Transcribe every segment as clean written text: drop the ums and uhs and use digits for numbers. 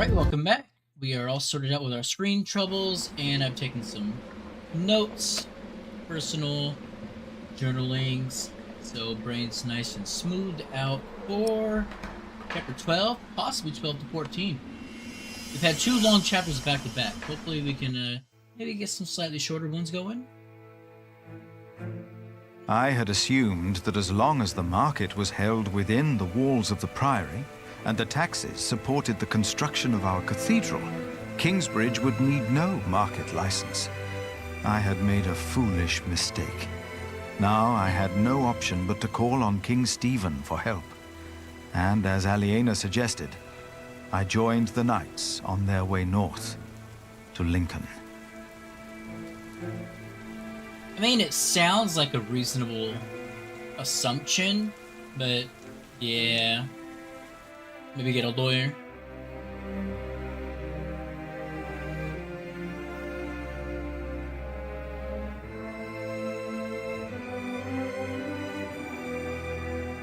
Alright, welcome back. We are all sorted out with our screen troubles, and I've taken some notes, personal journalings, so brain's nice and smoothed out for chapter 12, possibly 12 to 14. We've had two long chapters back to back. Hopefully we can maybe get some slightly shorter ones going. I had assumed that as long as the market was held within the walls of the Priory, and the taxes supported the construction of our cathedral, Kingsbridge would need no market license. I had made a foolish mistake. Now I had no option but to call on King Stephen for help. And as Aliena suggested, I joined the knights on their way north to Lincoln. I mean, it sounds like a reasonable assumption, but yeah. Maybe get a lawyer.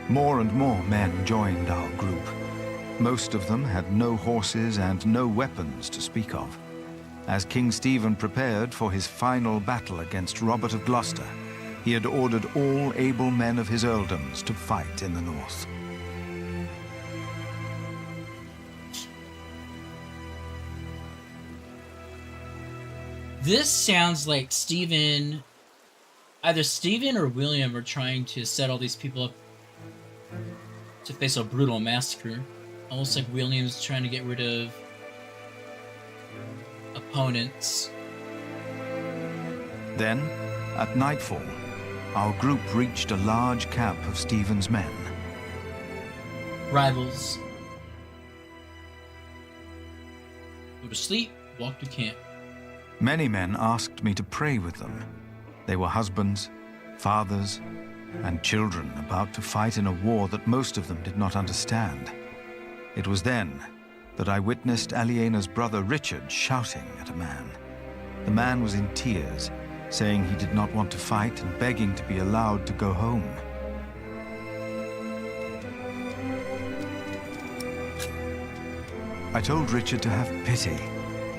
More and more men joined our group. Most of them had no horses and no weapons to speak of. As King Stephen prepared for his final battle against Robert of Gloucester, he had ordered all able men of his earldoms to fight in the north. This sounds like either Stephen or William are trying to set all these people up to face a brutal massacre. Almost like William's trying to get rid of opponents. Then, at nightfall, our group reached a large camp of Stephen's men. Rivals. Go to sleep, walk to camp. Many men asked me to pray with them. They were husbands, fathers, and children about to fight in a war that most of them did not understand. It was then that I witnessed Aliena's brother Richard shouting at a man. The man was in tears, saying he did not want to fight and begging to be allowed to go home. I told Richard to have pity.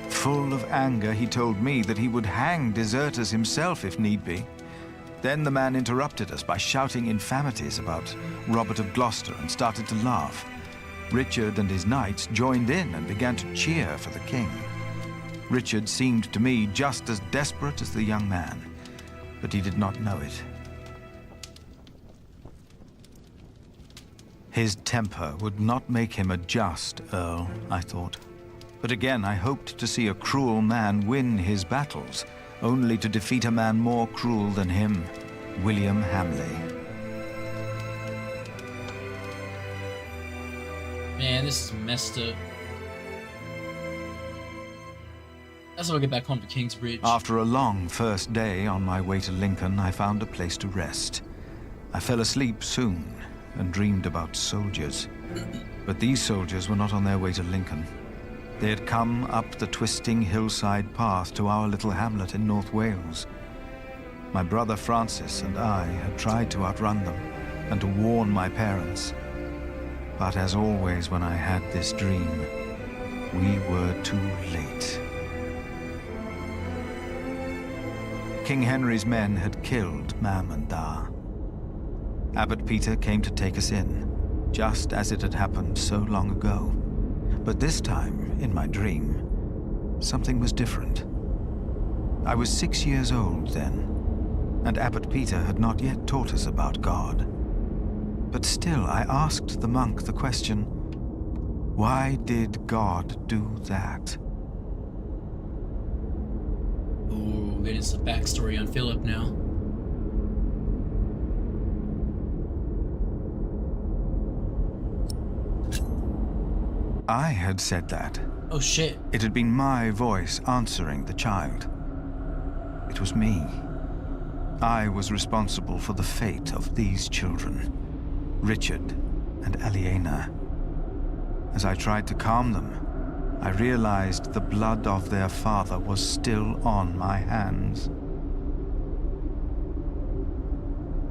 Full of anger, he told me that he would hang deserters himself if need be. Then the man interrupted us by shouting infamities about Robert of Gloucester and started to laugh. Richard and his knights joined in and began to cheer for the king. Richard seemed to me just as desperate as the young man, but he did not know it. His temper would not make him a just Earl, I thought. But again, I hoped to see a cruel man win his battles, only to defeat a man more cruel than him, William Hamleigh. Man, this is messed up. That's how I get back home to Kingsbridge. After a long first day on my way to Lincoln, I found a place to rest. I fell asleep soon and dreamed about soldiers. But these soldiers were not on their way to Lincoln. They had come up the twisting hillside path to our little hamlet in North Wales. My brother Francis and I had tried to outrun them and to warn my parents. But as always when I had this dream, we were too late. King Henry's men had killed Mam and Da. Abbot Peter came to take us in, just as it had happened so long ago. But this time, in my dream, something was different. I was 6 years old then, and Abbot Peter had not yet taught us about God. But still, I asked the monk the question, why did God do that? Ooh, getting some backstory on Philip now. I had said that. Oh shit. It had been my voice answering the child. It was me. I was responsible for the fate of these children, Richard and Aliena. As I tried to calm them, I realized the blood of their father was still on my hands.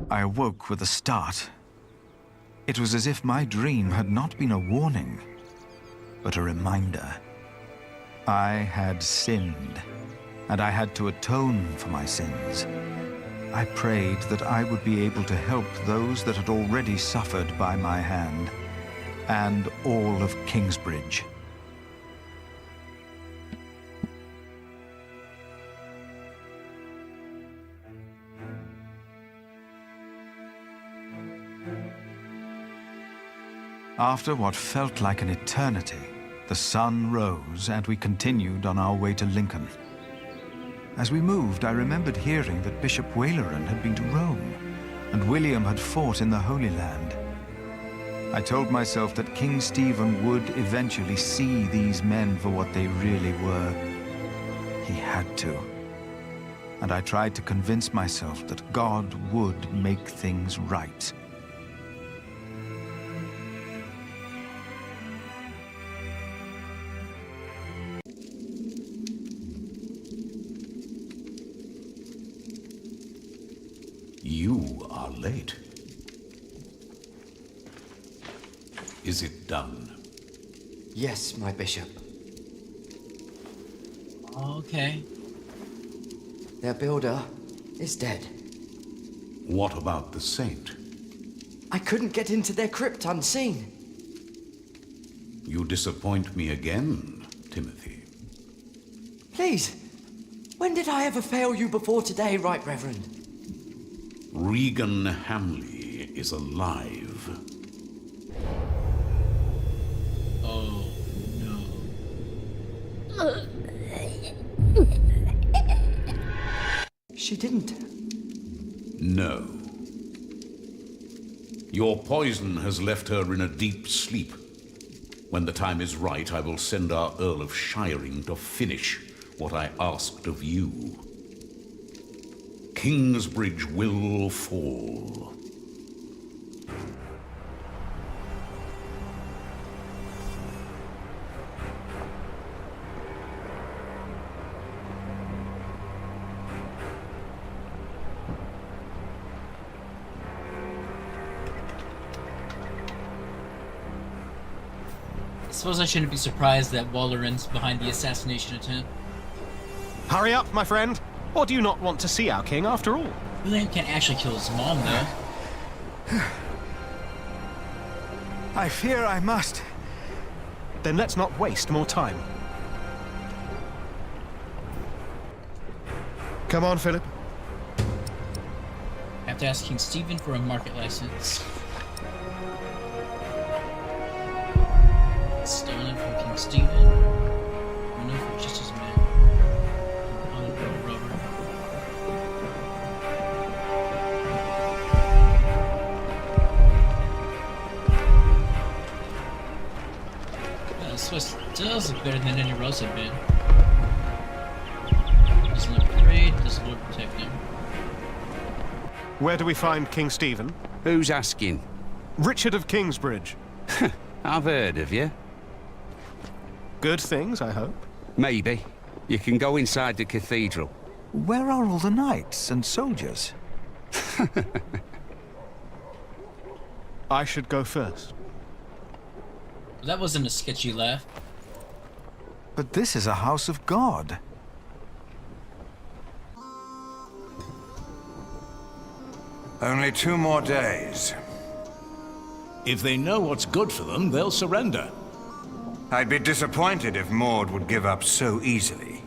I awoke with a start. It was as if my dream had not been a warning, but a reminder. I had sinned, and I had to atone for my sins. I prayed that I would be able to help those that had already suffered by my hand, and all of Kingsbridge. After what felt like an eternity, the sun rose and we continued on our way to Lincoln. As we moved, I remembered hearing that Bishop Waleran had been to Rome, and William had fought in the Holy Land. I told myself that King Stephen would eventually see these men for what they really were. He had to. And I tried to convince myself that God would make things right. You are late. Is it done? Yes, my bishop. Okay. Their builder is dead. What about the saint? I couldn't get into their crypt unseen. You disappoint me again, Timothy. Please, when did I ever fail you before today, Right Reverend? William Hamleigh is alive. Oh, no. She didn't. No. Your poison has left her in a deep sleep. When the time is right, I will send our Earl of Shiring to finish what I asked of you. Kingsbridge will fall. I suppose I shouldn't be surprised that Waleran's behind the assassination attempt. Hurry up, my friend! Or do you not want to see our king after all? William can't actually kill his mom, though. I fear I must. Then let's not waste more time. Come on, Philip. I have to ask King Stephen for a market license. Stolen from King Stephen. Known for just his men. Honorable Robert. Yeah, this Swiss does look better than any Rose had been. Doesn't look afraid, doesn't look protecting. Where do we find King Stephen? Who's asking? Richard of Kingsbridge. I've heard of you. Good things, I hope. Maybe. You can go inside the cathedral. Where are all the knights and soldiers? I should go first. That wasn't a sketchy laugh. But this is a house of God. Only 2 more days. If they know what's good for them, they'll surrender. I'd be disappointed if Maud would give up so easily.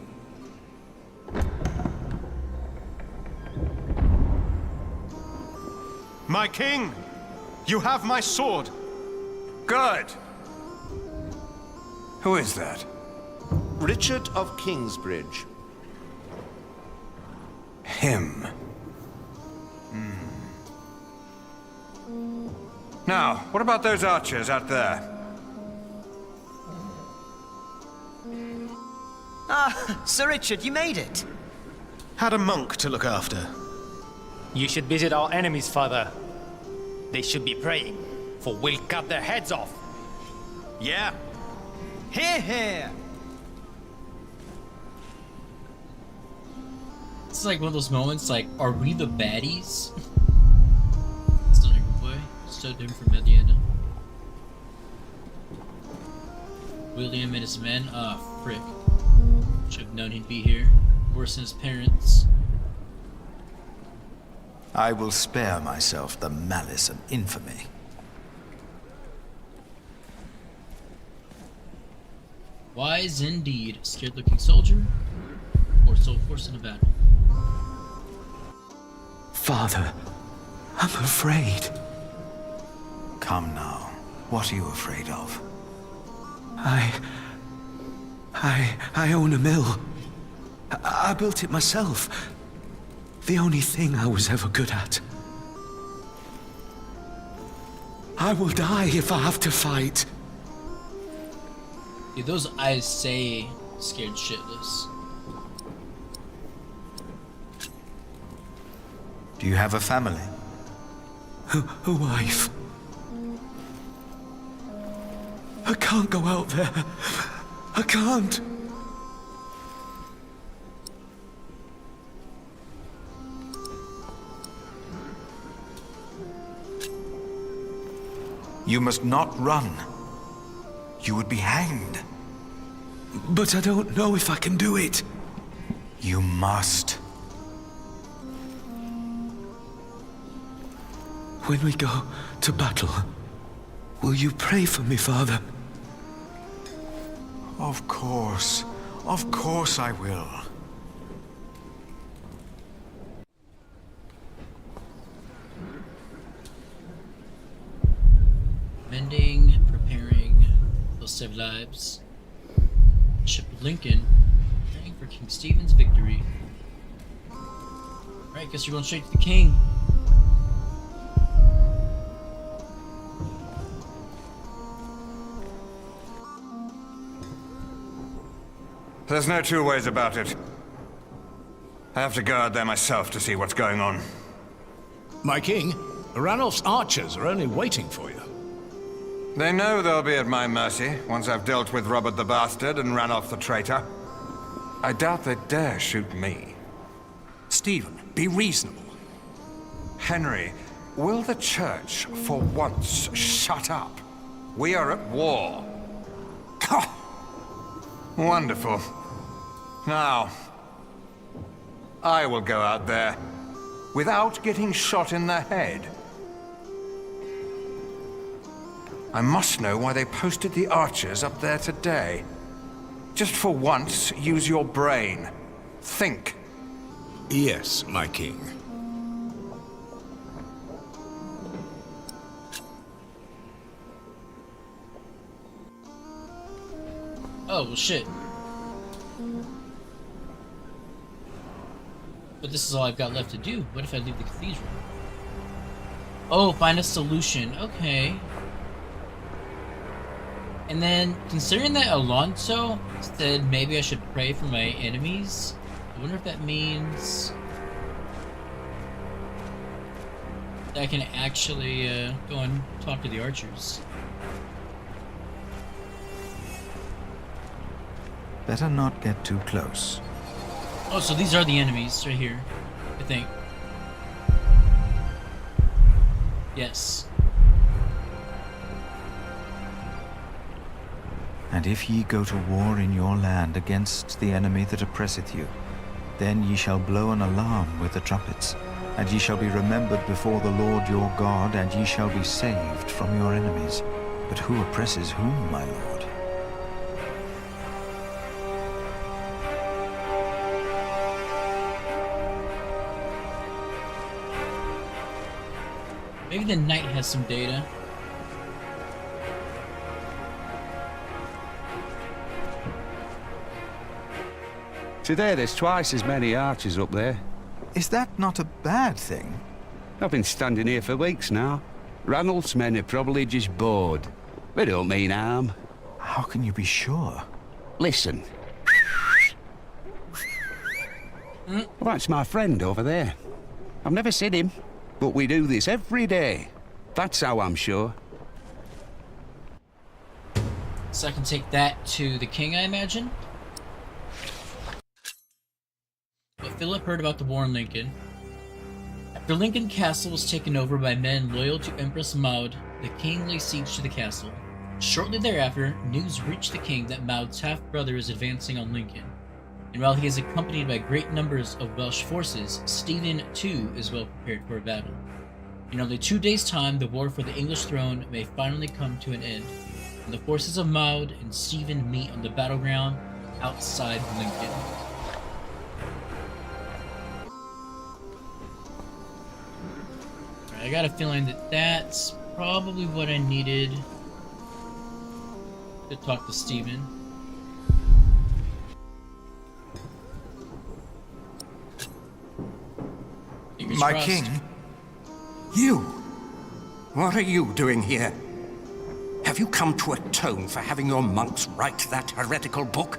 My king! You have my sword! Good! Who is that? Richard of Kingsbridge. Him. Now, what about those archers out there? Ah, Sir Richard, you made it. Had a monk to look after. You should visit our enemies, father. They should be praying, for we'll cut their heads off. Yeah. Hear, hear. It's like one of those moments, like, are we the baddies? Still different way. So different from Aliena. William and his men? Ah, frick. Should have known he'd be here. Worse than his parents. I will spare myself the malice and infamy. Wise indeed. Scared-looking soldier, or sole force in a battle. Father, I'm afraid. Come now. What are you afraid of? I own a mill. I built it myself. The only thing I was ever good at. I will die if I have to fight. Dude, those eyes say scared shitless. Do you have a family? A wife. I can't go out there. I can't. You must not run. You would be hanged. But I don't know if I can do it. You must. When we go to battle, will you pray for me, Father? Of course. Of course I will. Mending, preparing, they'll save lives. Bishop Lincoln, praying for King Stephen's victory. Alright, guess you're going straight to the king. There's no two ways about it. I have to go out there myself to see what's going on. My king, Ranulph's archers are only waiting for you. They know they'll be at my mercy once I've dealt with Robert the Bastard and Ranulph the traitor. I doubt they dare shoot me. Stephen, be reasonable. Henry, will the church for once shut up? We are at war. Wonderful. Now, I will go out there without getting shot in the head. I must know why they posted the archers up there today. Just for once, use your brain. Think. Yes, my king. Oh, well, shit. But this is all I've got left to do. What if I leave the cathedral? Oh, find a solution. Okay. And then, considering that Alonso said maybe I should pray for my enemies, I wonder if that means that I can actually go and talk to the archers. Better not get too close. Oh, so these are the enemies right here, I think. Yes. And if ye go to war in your land against the enemy that oppresseth you, then ye shall blow an alarm with the trumpets, and ye shall be remembered before the Lord your God, and ye shall be saved from your enemies. But who oppresses whom, my lord? Maybe the knight has some data. Today there's twice as many archers up there. Is that not a bad thing? I've been standing here for weeks now. Ranulph's men are probably just bored. They don't mean harm. How can you be sure? Listen. Well, that's my friend over there. I've never seen him, but we do this every day. That's how I'm sure. So I can take that to the king, I imagine. But Philip heard about the war in Lincoln. After Lincoln Castle was taken over by men loyal to Empress Maud, the king laid siege to the castle. Shortly thereafter, news reached the king that Maud's half-brother is advancing on Lincoln. And while he is accompanied by great numbers of Welsh forces, Stephen too is well prepared for a battle. In only 2 days' time, the war for the English throne may finally come to an end, and the forces of Maud and Stephen meet on the battleground outside Lincoln. I got a feeling that that's probably what I needed to talk to Stephen. Fingers My crossed. king? You? What are you doing here? Have you come to atone for having your monks write that heretical book?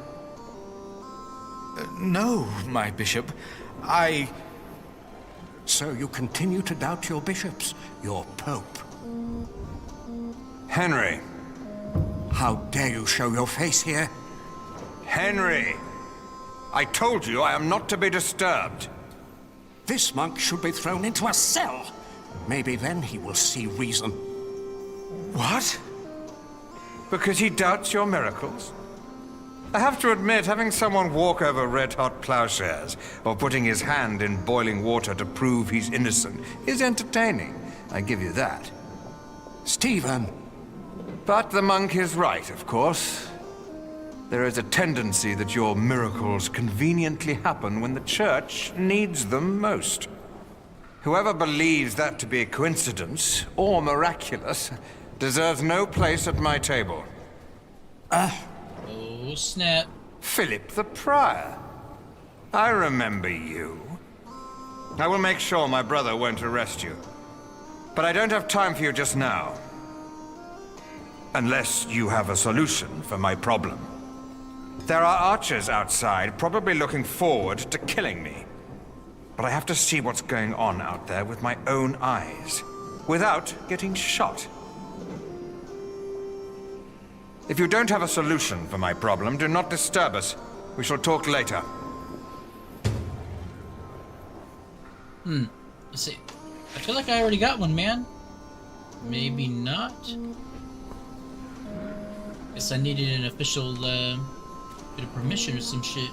No, my bishop. So you continue to doubt your bishops, your pope? Henry. How dare you show your face here? Henry! I told you I am not to be disturbed. This monk should be thrown into a cell. Maybe then he will see reason. What? Because he doubts your miracles? I have to admit, having someone walk over red-hot plowshares, or putting his hand in boiling water to prove he's innocent, is entertaining. I give you that. Stephen! But the monk is right, of course. There is a tendency that your miracles conveniently happen when the Church needs them most. Whoever believes that to be a coincidence, or miraculous, deserves no place at my table. Oh, snap. Philip the Prior. I remember you. I will make sure my brother won't arrest you. But I don't have time for you just now. Unless you have a solution for my problem. There are archers outside, probably looking forward to killing me. But I have to see what's going on out there with my own eyes, without getting shot. If you don't have a solution for my problem, do not disturb us. We shall talk later. Let's see. I feel like I already got one, man. Maybe not. Guess I needed an official bit of permission or some shit.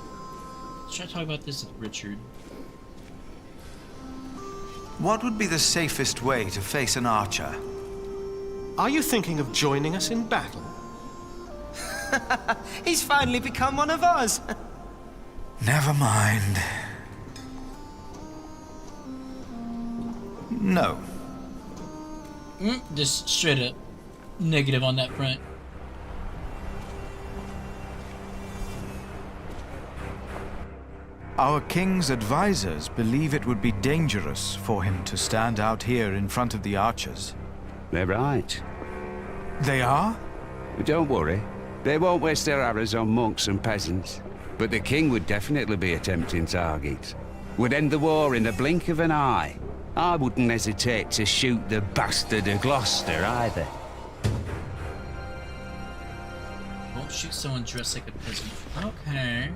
Let's try to talk about this with Richard. What would be the safest way to face an archer? Are you thinking of joining us in battle? He's finally become one of us. Never mind. No. Just straight up negative on that front. Our king's advisors believe it would be dangerous for him to stand out here in front of the archers. They're right. They are? Don't worry. They won't waste their arrows on monks and peasants. But the king would definitely be a tempting target. Would end the war in the blink of an eye. I wouldn't hesitate to shoot the bastard of Gloucester either. Won't shoot someone dressed like a peasant. Okay.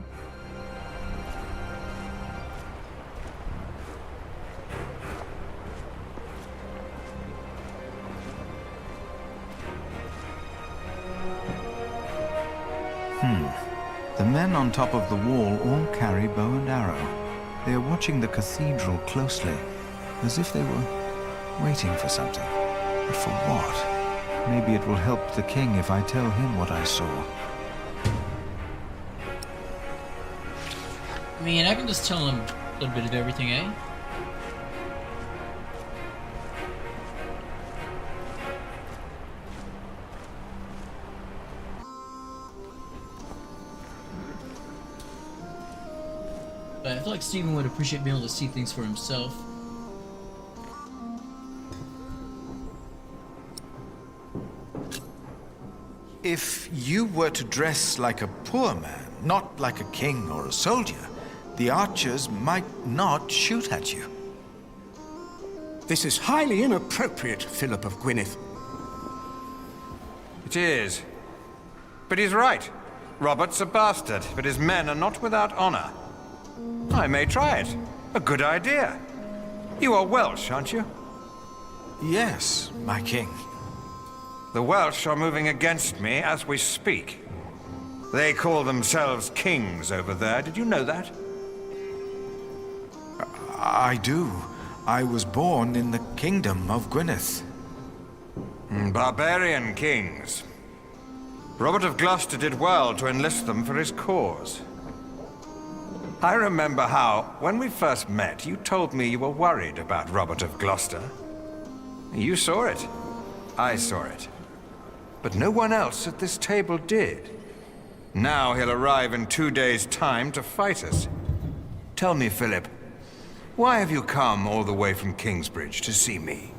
The men on top of the wall all carry bow and arrow. They are watching the cathedral closely, as if they were waiting for something. But for what? Maybe it will help the king if I tell him what I saw. I mean, I can just tell him a little bit of everything, eh? But I feel like Stephen would appreciate being able to see things for himself. If you were to dress like a poor man, not like a king or a soldier, the archers might not shoot at you. This is highly inappropriate, Philip of Gwynedd. It is. But he's right. Robert's a bastard, but his men are not without honor. I may try it. A good idea. You are Welsh, aren't you? Yes, my king. The Welsh are moving against me as we speak. They call themselves kings over there. Did you know that? I do. I was born in the kingdom of Gwynedd. Barbarian kings. Robert of Gloucester did well to enlist them for his cause. I remember how, when we first met, you told me you were worried about Robert of Gloucester. You saw it. I saw it. But no one else at this table did. Now he'll arrive in 2 days' time to fight us. Tell me, Philip, why have you come all the way from Kingsbridge to see me?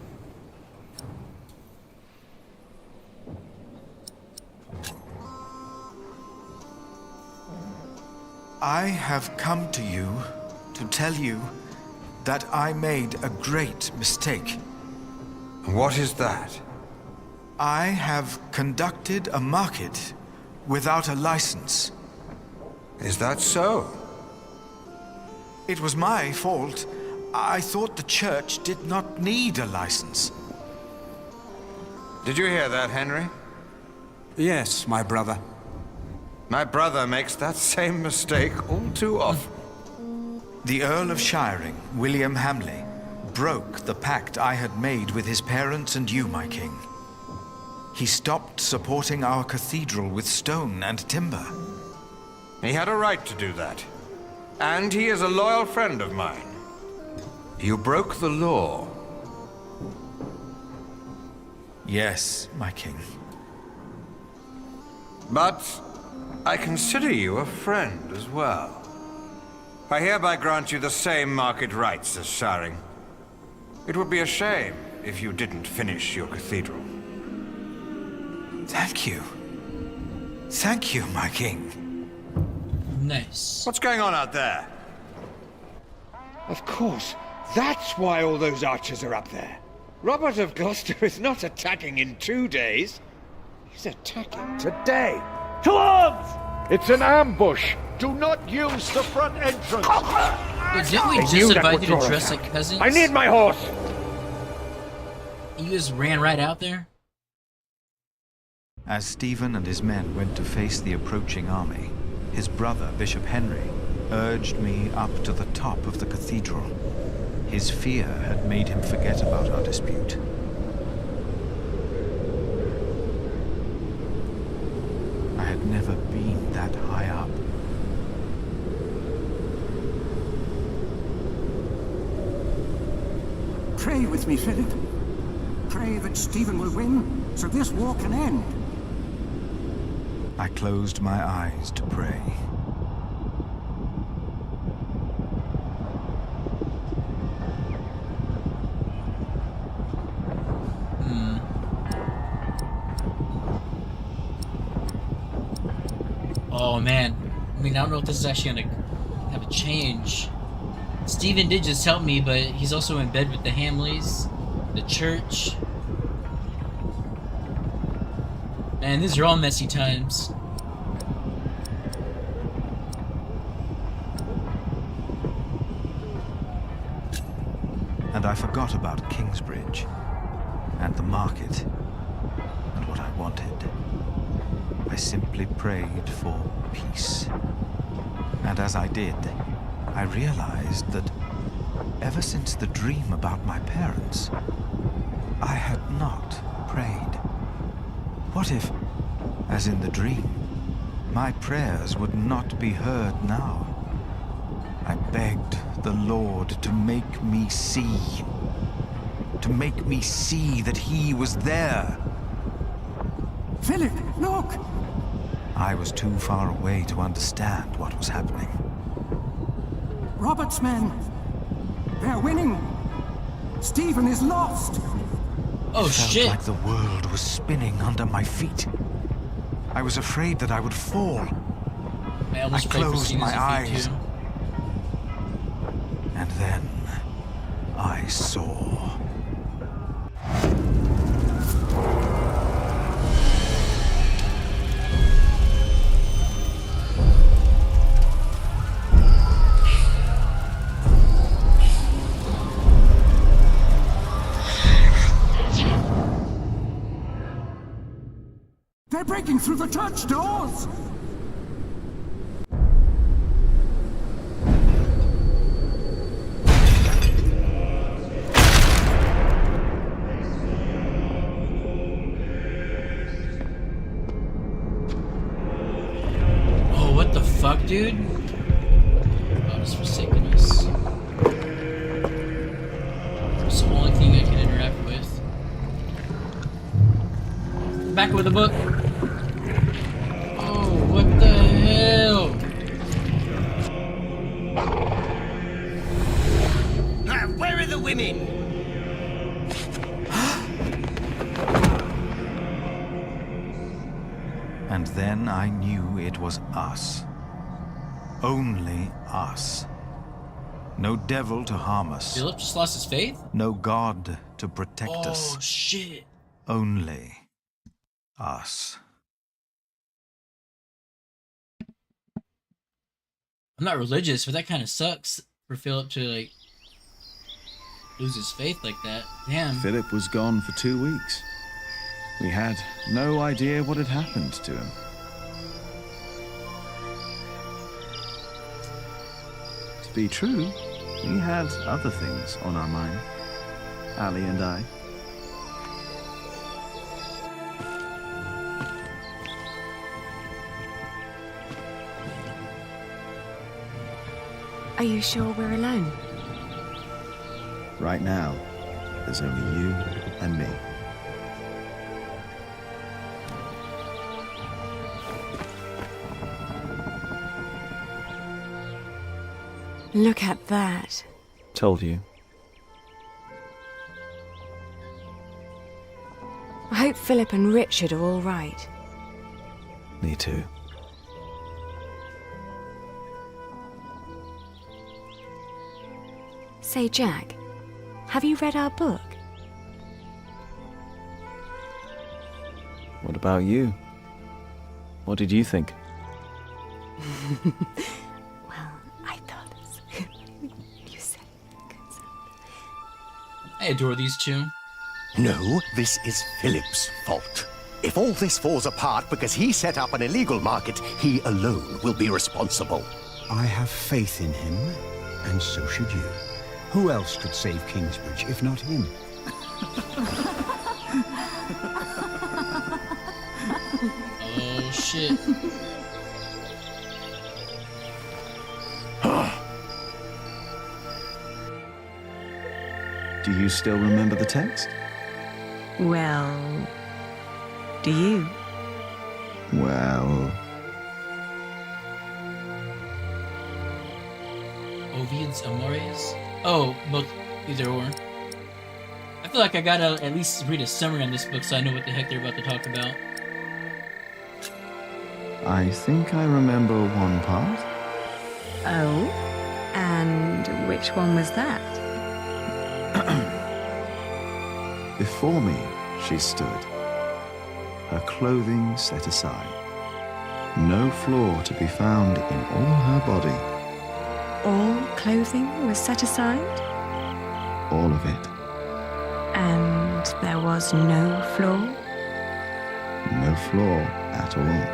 I have come to you to tell you that I made a great mistake. What is that? I have conducted a market without a license. Is that so? It was my fault. I thought the church did not need a license. Did you hear that, Henry? Yes, my brother. My brother makes that same mistake all too often. The Earl of Shiring, William Hamleigh, broke the pact I had made with his parents and you, my king. He stopped supporting our cathedral with stone and timber. He had a right to do that. And he is a loyal friend of mine. You broke the law. Yes, my king. But I consider you a friend as well. I hereby grant you the same market rights as Shiring. It would be a shame if you didn't finish your cathedral. Thank you. Thank you, my king. Nice. What's going on out there? Of course. That's why all those archers are up there. Robert of Gloucester is not attacking in 2 days. He's attacking today. To arms! It's an ambush. Do not use the front entrance. Wait, didn't we just invite you to dress like peasants? I need my horse. You just ran right out there? As Stephen and his men went to face the approaching army, his brother, Bishop Henry, urged me up to the top of the cathedral. His fear had made him forget about our dispute. I had never been that high up. Pray with me, Philip. Pray that Stephen will win, so this war can end. I closed my eyes to pray. Oh man, I mean, I don't know if this is actually gonna have a change. Stephen did just help me, but he's also in bed with the Hamleighs, the church. Man, these are all messy times. And I forgot about Kingsbridge, and the market, and what I wanted. I simply prayed for peace. And as I did, I realized that ever since the dream about my parents, I had not prayed. What if, as in the dream, my prayers would not be heard now? I begged the Lord to make me see. To make me see that he was there. Philip, look! I was too far away to understand what was happening. Robert's men. They're winning. Stephen is lost. Oh, it felt shit. like the world was spinning under my feet. I was afraid that I would fall. I closed my eyes. And then I saw. They're breaking through the church doors! dude. God has forsaken us. It's the only thing I can interact with. Back with the book. Oh, what the hell? Where are the women? And then I knew it was us. Only us. No devil to harm us. Philip just lost his faith? No god to protect us. Oh, shit. Only us. I'm not religious, but that kind of sucks for Philip to, like, lose his faith like that. Damn. Philip was gone for 2 weeks. We had no idea what had happened to him. To be true, we had other things on our mind. Ali and I. Are you sure we're alone? Right now, there's only you and me. Look at that. Told you. I hope Philip and Richard are all right. Me too. Say, Jack, have you read our book? What about you? What did you think? I adore these two. No, this is Philip's fault. If all this falls apart because he set up an illegal market, he alone will be responsible. I have faith in him, and so should you. Who else could save Kingsbridge if not him? Oh, shit. Do you still remember the text? Well, do you? Well... Ovid's Amores? Oh, both, either or. I feel like I gotta at least read a summary on this book so I know what the heck they're about to talk about. I think I remember one part. Oh? And which one was that? Before me, she stood, her clothing set aside. No flaw to be found in all her body. All clothing was set aside? All of it. And there was no flaw? No flaw at all.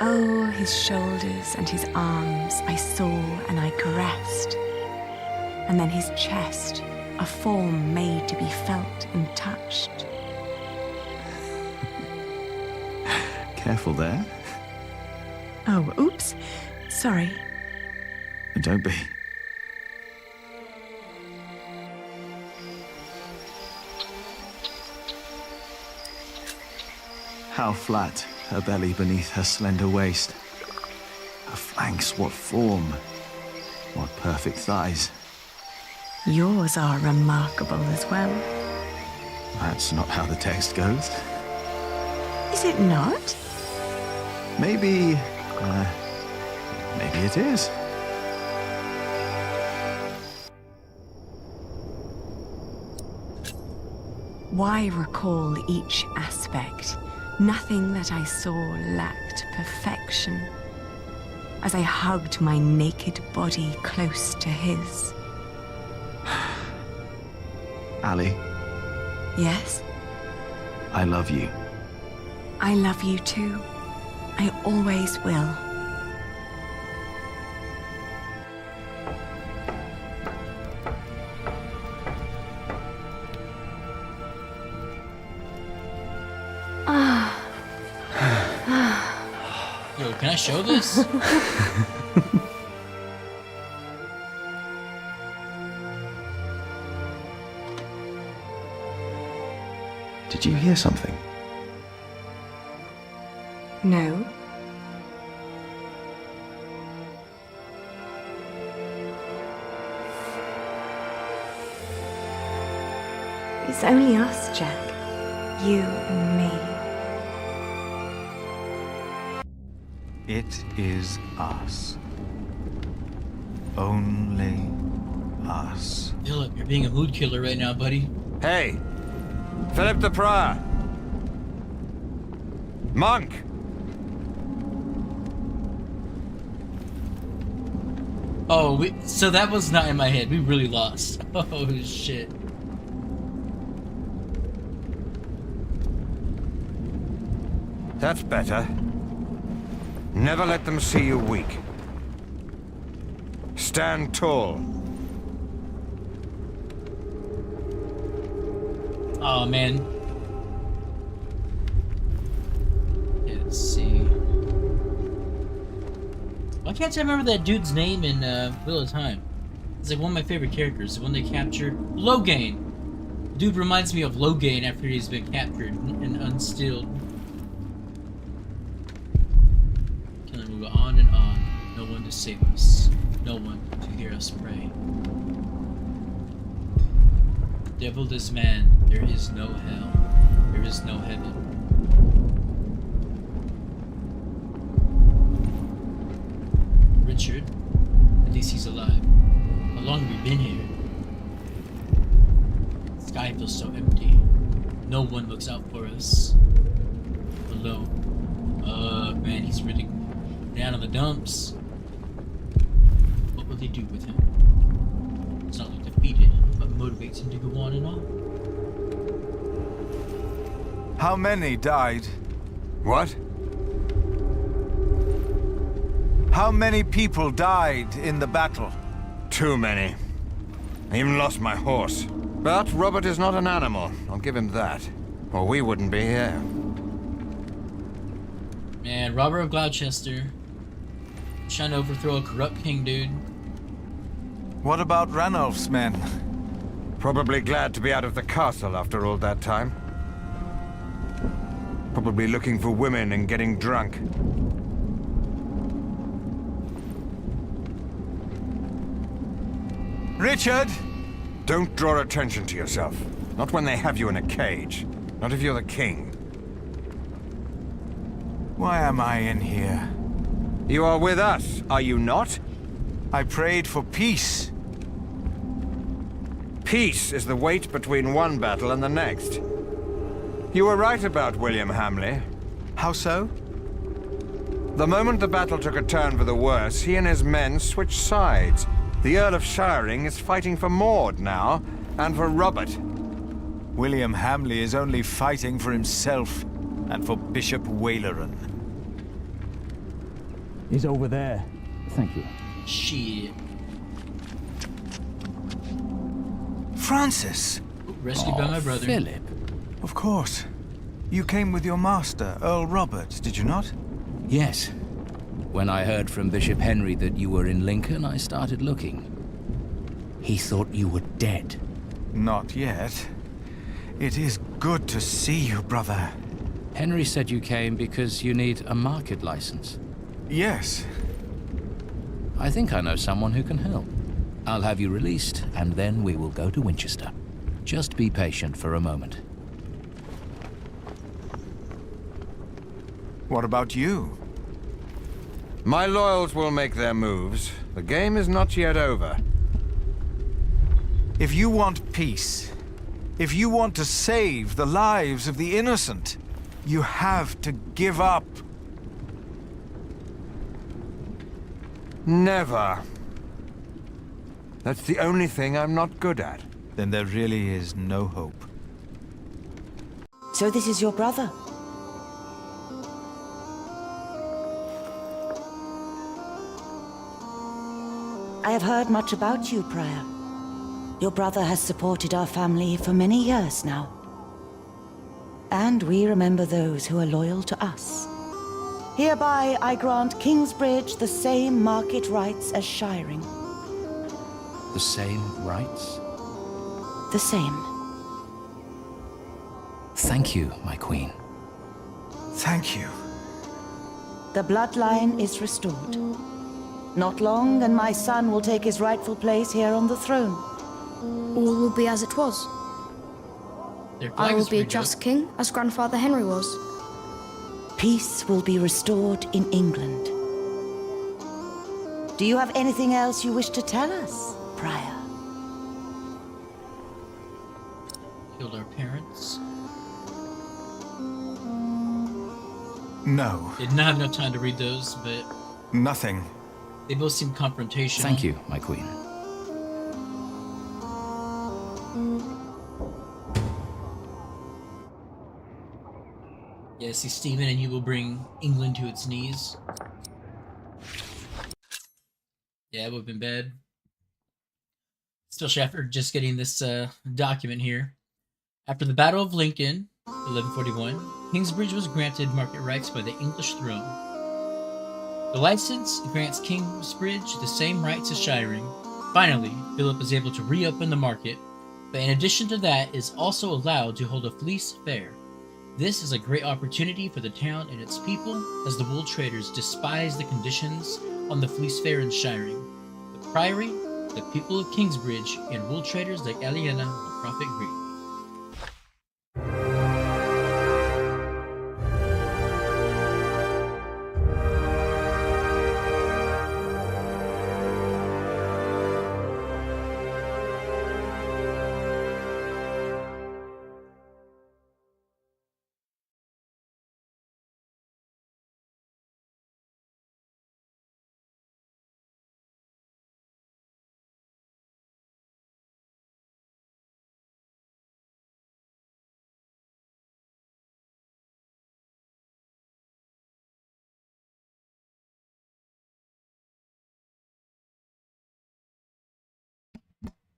Oh, his shoulders and his arms I saw and I caressed. And then his chest, a form made to be felt and touched. Careful there. Oh, oops. Sorry. Don't be. How flat her belly beneath her slender waist. Her flanks, what form. What perfect thighs. Yours are remarkable as well. That's not how the text goes. Is it not? Maybe it is. Why recall each aspect? Nothing that I saw lacked perfection. As I hugged my naked body close to his. Ali, Yes? I love you. I love you too. I always will. I show this? Did you hear something? No. It's only us, Jack. You and me. It is us. Only us. Philip, you're being a mood killer right now, buddy. Hey! Philip the Prior! Monk! Oh, so that was not in my head. We really lost. Oh, shit. That's better. Never let them see you weak. Stand tall. Oh, man. Let's see. Why can't I remember that dude's name in Wheel of Time? It's like one of my favorite characters, the one they captured. Logain! Dude reminds me of Logain after he's been captured and unstilled. Can we go on and on? No one to save us. No one to hear us pray. Devil is man, there is no hell. There is no heaven. Richard, at least he's alive. How long have we been here? The sky feels so empty. No one looks out for us. Alone. Man, he's really down in the dumps. What will they do with him? It's not like defeated, but motivates him to go on and on. How many died? What? How many people died in the battle? Too many. I even lost my horse. But Robert is not an animal. I'll give him that. Or we wouldn't be here. Man, Robert of Gloucester. Trying to overthrow a corrupt king, dude. What about Ranulph's men? Probably glad to be out of the castle after all that time. Probably looking for women and getting drunk. Richard! Don't draw attention to yourself. Not when they have you in a cage. Not if you're the king. Why am I in here? You are with us, are you not? I prayed for peace. Peace is the wait between one battle and the next. You were right about William Hamleigh. How so? The moment the battle took a turn for the worse, he and his men switched sides. The Earl of Shiring is fighting for Maud now, and for Robert. William Hamleigh is only fighting for himself, and for Bishop Waleran. He's over there. Thank you. Shit. Francis! Rescued by my brother. Philip. Of course. You came with your master, Earl Robert, did you not? Yes. When I heard from Bishop Henry that you were in Lincoln, I started looking. He thought you were dead. Not yet. It is good to see you, brother. Henry said you came because you need a market license. Yes. I think I know someone who can help. I'll have you released, and then we will go to Winchester. Just be patient for a moment. What about you? My loyals will make their moves. The game is not yet over. If you want peace, if you want to save the lives of the innocent, you have to give up. Never. That's the only thing I'm not good at. Then there really is no hope. So this is your brother? I have heard much about you, Prior. Your brother has supported our family for many years now. And we remember those who are loyal to us. Hereby I grant Kingsbridge the same market rights as Shiring. The same rights? The same. Thank you, my queen. Thank you. The bloodline is restored. Not long, and my son will take his rightful place here on the throne. All will be as it was. I will be a good. just king, as Grandfather Henry was. Peace will be restored in England. Do you have anything else you wish to tell us, Prior? Killed our parents. No. Did not have enough time to read those, but Nothing. they both seem confrontational. Thank you, my queen. Yeah, see, Stephen, and you will bring England to its knees. Yeah, it would have been bad. Especially after just getting this document here. After the Battle of Lincoln, 1141, Kingsbridge was granted market rights by the English throne. The license grants Kingsbridge the same rights as Shiring. Finally, Philip is able to reopen the market, but in addition to that, is also allowed to hold a fleece fair. This is a great opportunity for the town and its people, as the wool traders despise the conditions on the fleece fair in Shiring. The Priory, the people of Kingsbridge, and wool traders like Aliena will profit greatly.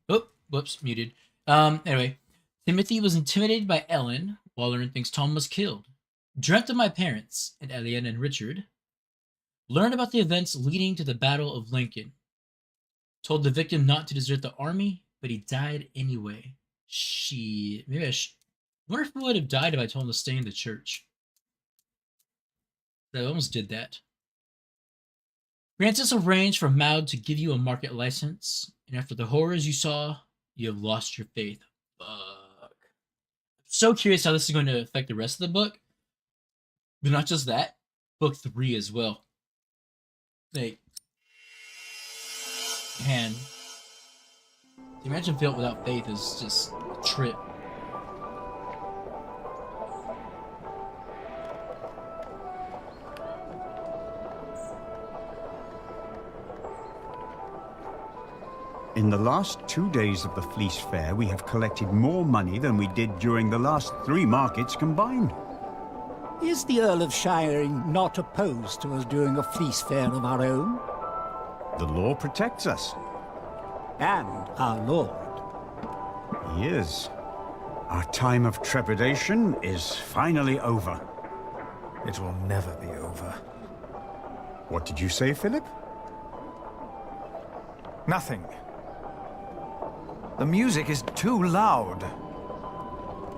Oh, whoops, muted. Anyway, Timothy was intimidated by Ellen. Waller thinks Tom was killed. Dreamt of my parents, and Aliena and Richard. Learned about the events leading to the Battle of Lincoln. Told the victim not to desert the army, but he died anyway. Maybe I wonder if he would have died if I told him to stay in the church. I almost did that. Francis arranged for Maud to give you a market license, and after the horrors you saw, you have lost your faith. Fuck. I'm so curious how this is going to affect the rest of the book. But not just that, book 3 as well. Like, man, imagine Philip without faith is just a trip. In the last 2 days of the Fleece Fair, we have collected more money than we did during the last 3 markets combined. Is the Earl of Shiring not opposed to us doing a fleece fair of our own? The law protects us. And our lord. He is. Our time of trepidation is finally over. It will never be over. What did you say, Philip? Nothing. The music is too loud.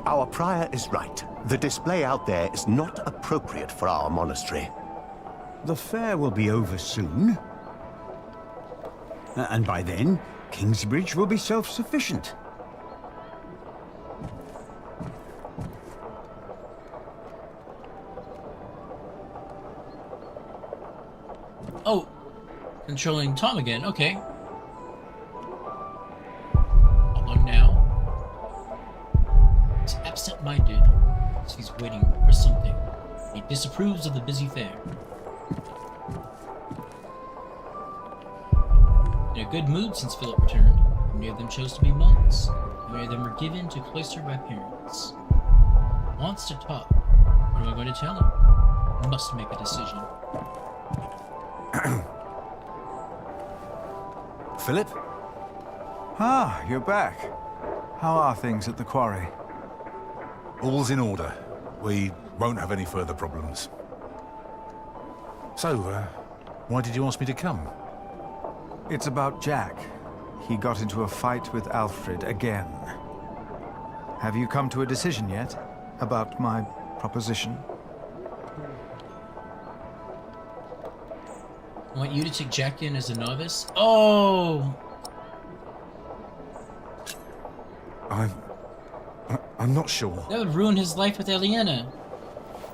Our prior is right. The display out there is not appropriate for our monastery. The fair will be over soon. And by then, Kingsbridge will be self-sufficient. Oh, controlling Tom again, okay. How long now? He's absent-minded, so he's waiting for something. He disapproves of the busy fair. In a good mood since Philip returned. Many of them chose to be monks. Many of them were given to cloister by parents. Wants to talk. What am I going to tell him? Must make a decision. Philip? Ah, you're back. How are things at the quarry? All's in order. We won't have any further problems. So, why did you ask me to come? It's about Jack. He got into a fight with Alfred again. Have you come to a decision yet about my proposition? I want you to take Jack in as a novice. Oh! I'm not sure. That would ruin his life with Aliena.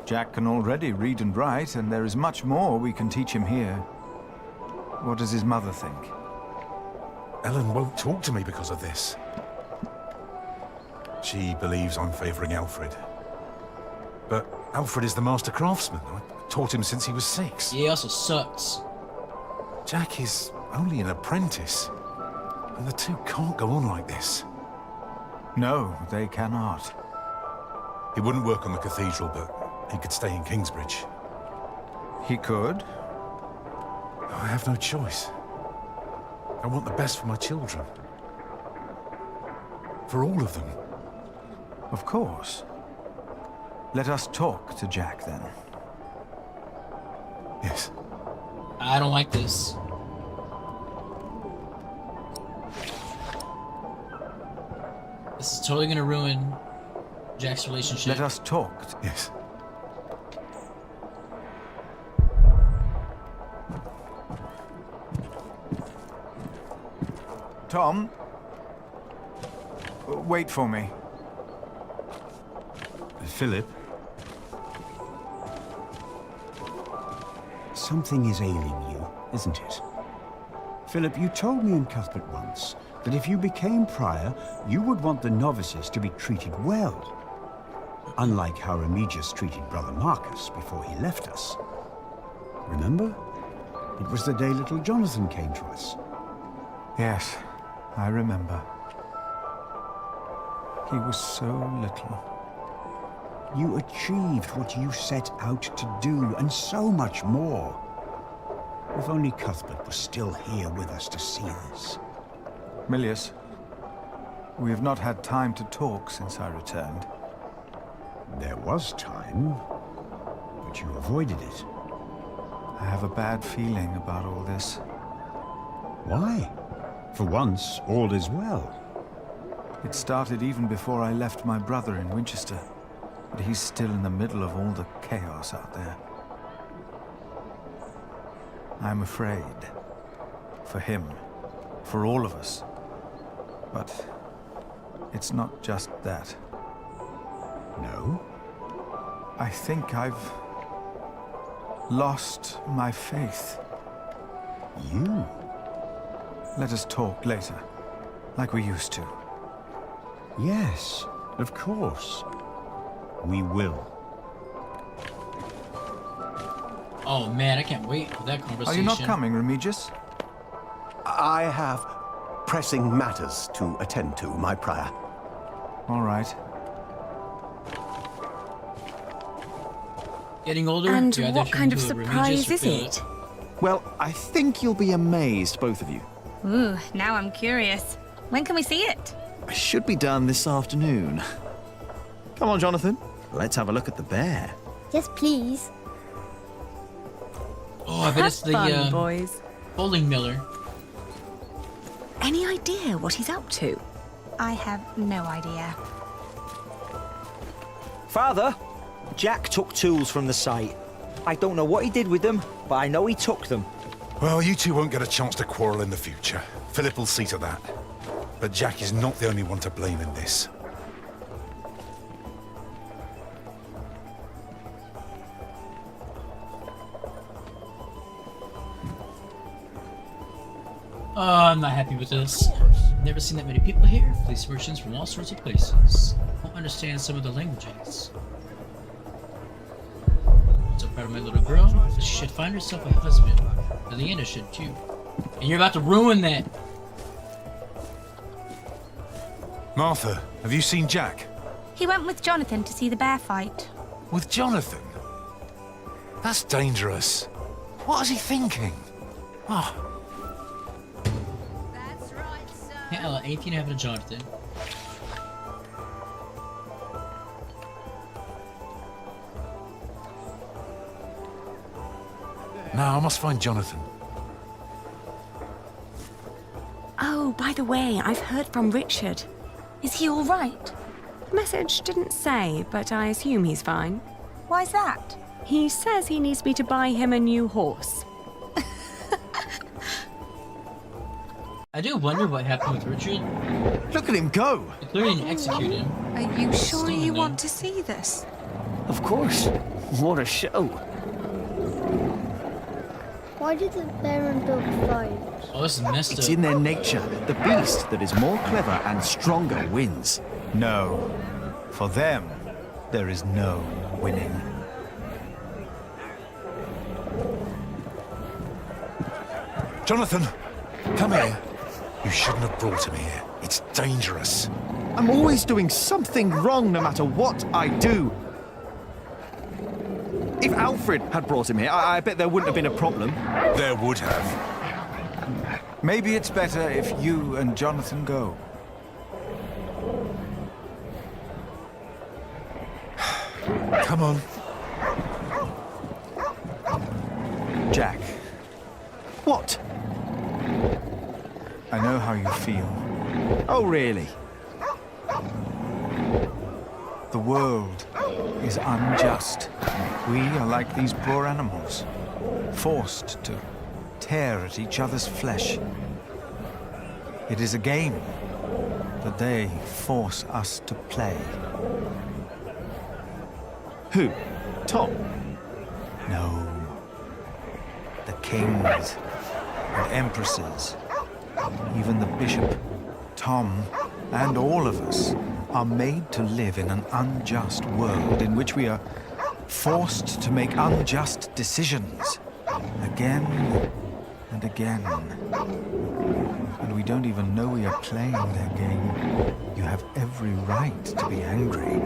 Jack can already read and write, and there is much more we can teach him here. What does his mother think? Ellen won't talk to me because of this. She believes I'm favoring Alfred. But Alfred is the master craftsman. I taught him since he was 6. He also sucks. Jack is only an apprentice. And the two can't go on like this. No, they cannot. He wouldn't work on the cathedral, but he could stay in Kingsbridge. He could? I have no choice. I want the best for my children. For all of them. Of course. Let us talk to Jack, then. Yes. I don't like this. This is totally gonna ruin Jack's relationship. Let us talk. Yes. Tom? Wait for me. Philip? Something is ailing you, isn't it? Philip, you told me in Cuthbert once that if you became prior, you would want the novices to be treated well. Unlike how Remigius treated Brother Marcus before he left us. Remember? It was the day little Jonathan came to us. Yes, I remember. He was so little. You achieved what you set out to do, and so much more. If only Cuthbert was still here with us to see this. Milius, we have not had time to talk since I returned. There was time, but you avoided it. I have a bad feeling about all this. Why? For once, all is well. It started even before I left my brother in Winchester, but he's still in the middle of all the chaos out there. I'm afraid. For him. For all of us. But it's not just that. No? I think I've lost my faith. You? Let us talk later, like we used to. Yes, of course. We will. Oh man, I can't wait for that conversation. Are you not coming, Remigius? I have pressing matters to attend to, my prior. All right. Getting older? And do you what either kind of turn to surprise Remigius or is Philip? it? Well, I think you'll be amazed, both of you. Ooh, now I'm curious. When can we see it? It should be done this afternoon. Come on, Jonathan. Let's have a look at the bear. Yes, please. Oh, I bet it's the fun, boys. bowling miller. Any idea what he's up to? I have no idea. Father, Jack took tools from the site. I don't know what he did with them, but I know he took them. Well, you two won't get a chance to quarrel in the future. Philip will see to that. But Jack is not the only one to blame in this. I'm not happy with this. Never seen that many people here. Police merchants from all sorts of places. Don't understand some of the languages. I'm so proud of my little girl. She should find herself a husband. Aliena should too. And you're about to ruin that. Martha, have you seen Jack? He went with Jonathan to see the bear fight. With Jonathan? That's dangerous. What is he thinking? Oh. Yeah, Ella, 18 having a Jonathan. Now I must find Jonathan. Oh, by the way, I've heard from Richard. Is he all right? Message didn't say, but I assume he's fine. Why's that? He says he needs me to buy him a new horse. I do wonder what happened with Richard. Look at him go! They clearly didn't execute him. Are you sure Still in you there. want to see this? Of course. What a show. Why did the bear and dog fight? Oh, this is messed It's up. in their nature. The beast that is more clever and stronger wins. No. For them, there is no winning. Jonathan, come here. You shouldn't have brought him here. It's dangerous. I'm always doing something wrong no matter what I do. If Alfred had brought him here, I bet there wouldn't have been a problem. There would have. Maybe it's better if you and Jonathan go. Come on. Jack, What? I know how you feel. Oh, really? The world is unjust. We are like these poor animals, forced to tear at each other's flesh. It is a game that they force us to play. Who? Tom? No. The kings and empresses, even the bishop, Tom, and all of us are made to live in an unjust world in which we are forced to make unjust decisions again and again. And we don't even know we are playing their game. You have every right to be angry.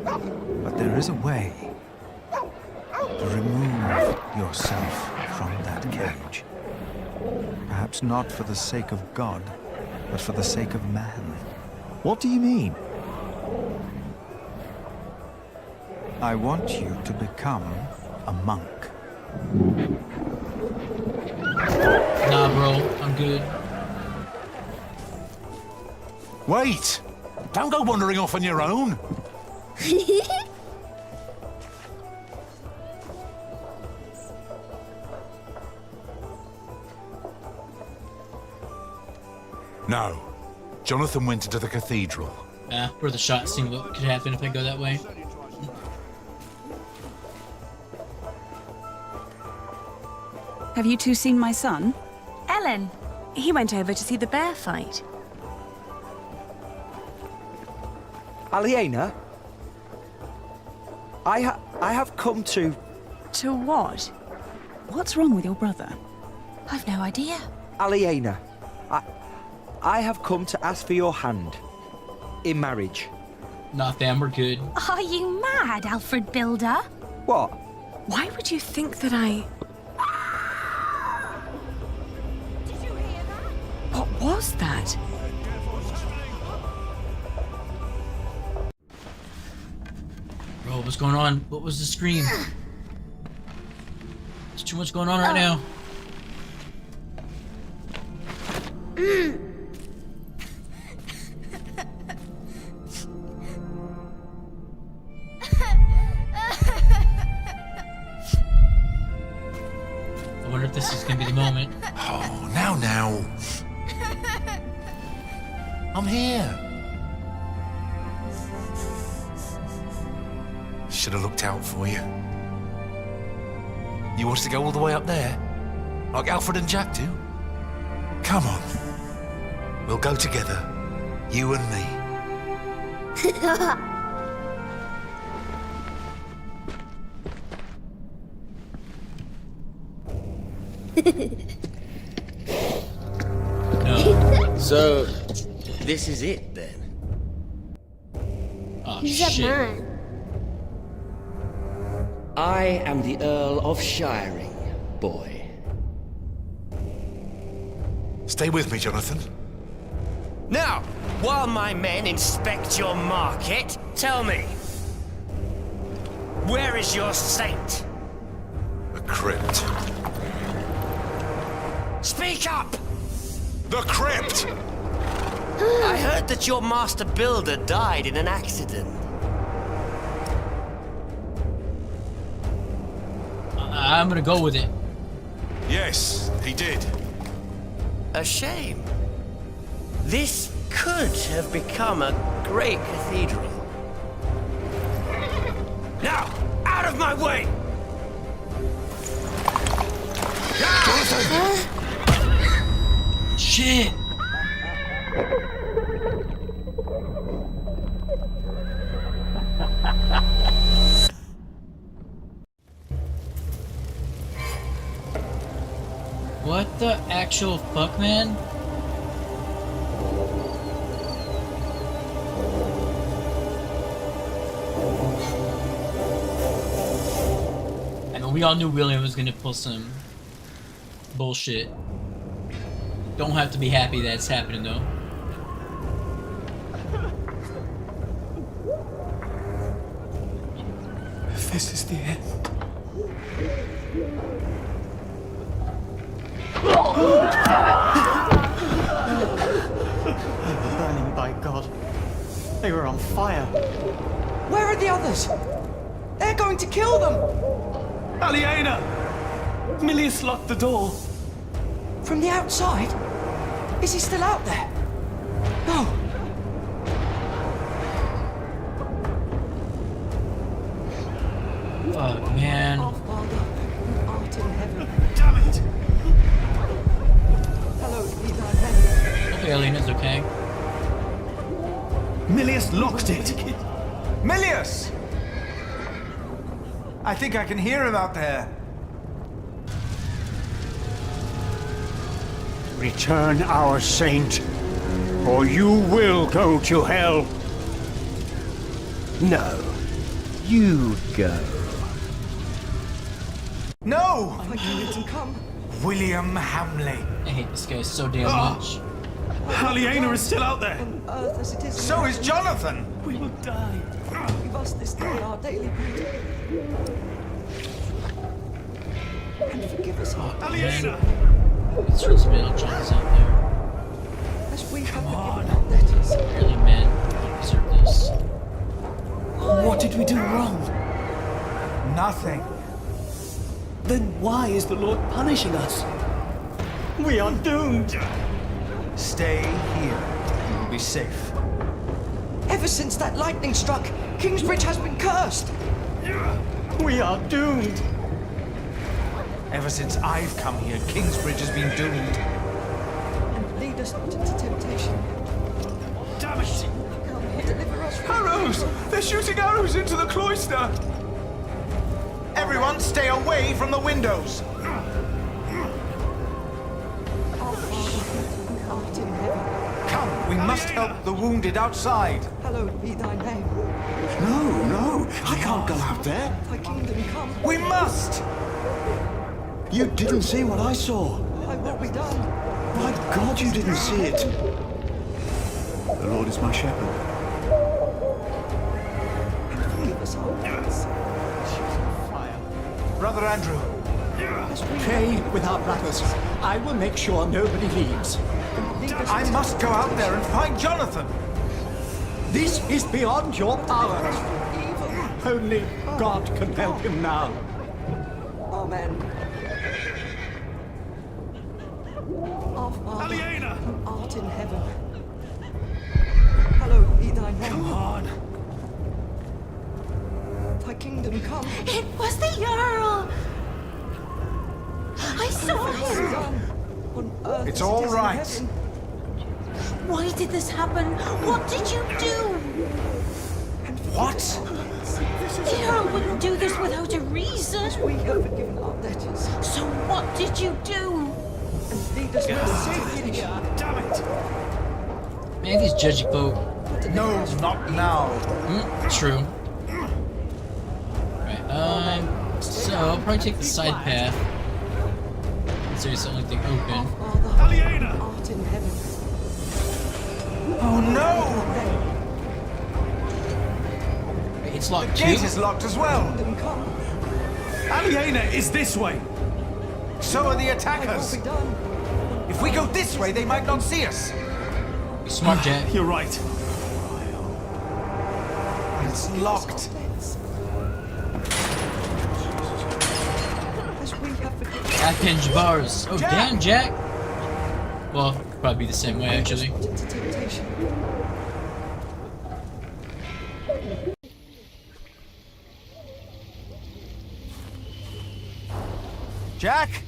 But there is a way to remove yourself from that cage. Perhaps not for the sake of God, but for the sake of man. What do you mean? I want you to become a monk. Nah, bro, I'm good. Wait! Don't go wandering off on your own. No. Jonathan went into the cathedral. Worth a shot, seeing what could happen if I go that way. Have you two seen my son? Ellen, he went over to see the bear fight. Aliena? I have come to... To what? What's wrong with your brother? I've no idea. Aliena, I have come to ask for your hand. In marriage. Nah, fam, we're good. Are you mad, Alfred Builder? What? Why would you think that I... What was that? Bro, what's going on? What was the scream? There's too much going on right now. I wonder if this is gonna be the moment. Oh, now. I'm here. Should have looked out for you. You want us to go all the way up there? Like Alfred and Jack do? Come on. We'll go together. You and me. So, this is it then? Oh, Who's that man? I am the Earl of Shiring, boy. Stay with me, Jonathan. Now, while my men inspect your market, tell me, where is your saint? crypt. Speak up! The crypt! I heard that your master builder died in an accident. I'm gonna go with it. Yes, he did. A shame. This could have become a great cathedral. Now, out of my way! Shit! What the actual fuck, man? I mean, we all knew William was gonna pull some bullshit. Don't have to be happy that it's happening, though. This is the end. Burning by God. They were on fire. Where are the others? They're going to kill them! Aliena! Milius locked the door. From the outside? Is he still out there? No. Fuck, man. Our Father, who art in heaven. Damn it! Hallowed be thy name. Hopefully Aliena's okay. Milius locked it. Milius! I think I can hear him out there. Return our saint, or you will go to hell. No, you go. No! Come. William Hamleigh. I hate this guy so damn much. Aliena is still out there. On earth as it is in So heaven. is Jonathan. We will die. Give us this day our daily bread. And forgive us our Aliena! Let's throw some little chunks out there. as we have forgiven our debtors. Really, man. I deserve this. What did we do wrong? Nothing. Then why is the Lord punishing us? We are doomed. Stay here. You will be safe. Ever since that lightning struck, Kingsbridge has been cursed. We are doomed. Ever since I've come here, Kingsbridge has been doomed. And lead us not into temptation. Damn it! Come, deliver us from Arrows! They're shooting arrows into the cloister! Everyone stay away from the windows! our Father, who art in heaven. Come, we must help the wounded outside. Hallowed be thy name. No, I can't go out there. Thy kingdom come. We must! You didn't see what I saw. Thy will be done. My God, you didn't see it. The Lord is my shepherd. And forgive us our debts. Brother Andrew. Pray with our brothers. I will make sure nobody leaves. I must go out there and find Jonathan. This is beyond your power. Only God can help him now. Amen. Our Father, who art in heaven. Hallowed be thy name. Come on. Thy kingdom come. It was the Earl! I saw him! On earth It's as it all is in right. heaven. Why did this happen? What did you do? What? The Earl wouldn't do this without a reason. We have forgiven our debtors. So what did you do? And lead us not into temptation. Damn it! Man, these judgy folk. No, not now. True. Right, so I'll probably take the side path. So it's something like the open. Aliena! Art in heaven. Oh no! It's locked The too. gate is locked as well. Kingdom come. Aliena is this way. So are the attackers. If we go this way, they might not see us. Be smart, Jack. You're right. It's locked. Half-hinge bars. Oh, damn, Jack. Well, probably be the same way, actually. Jack?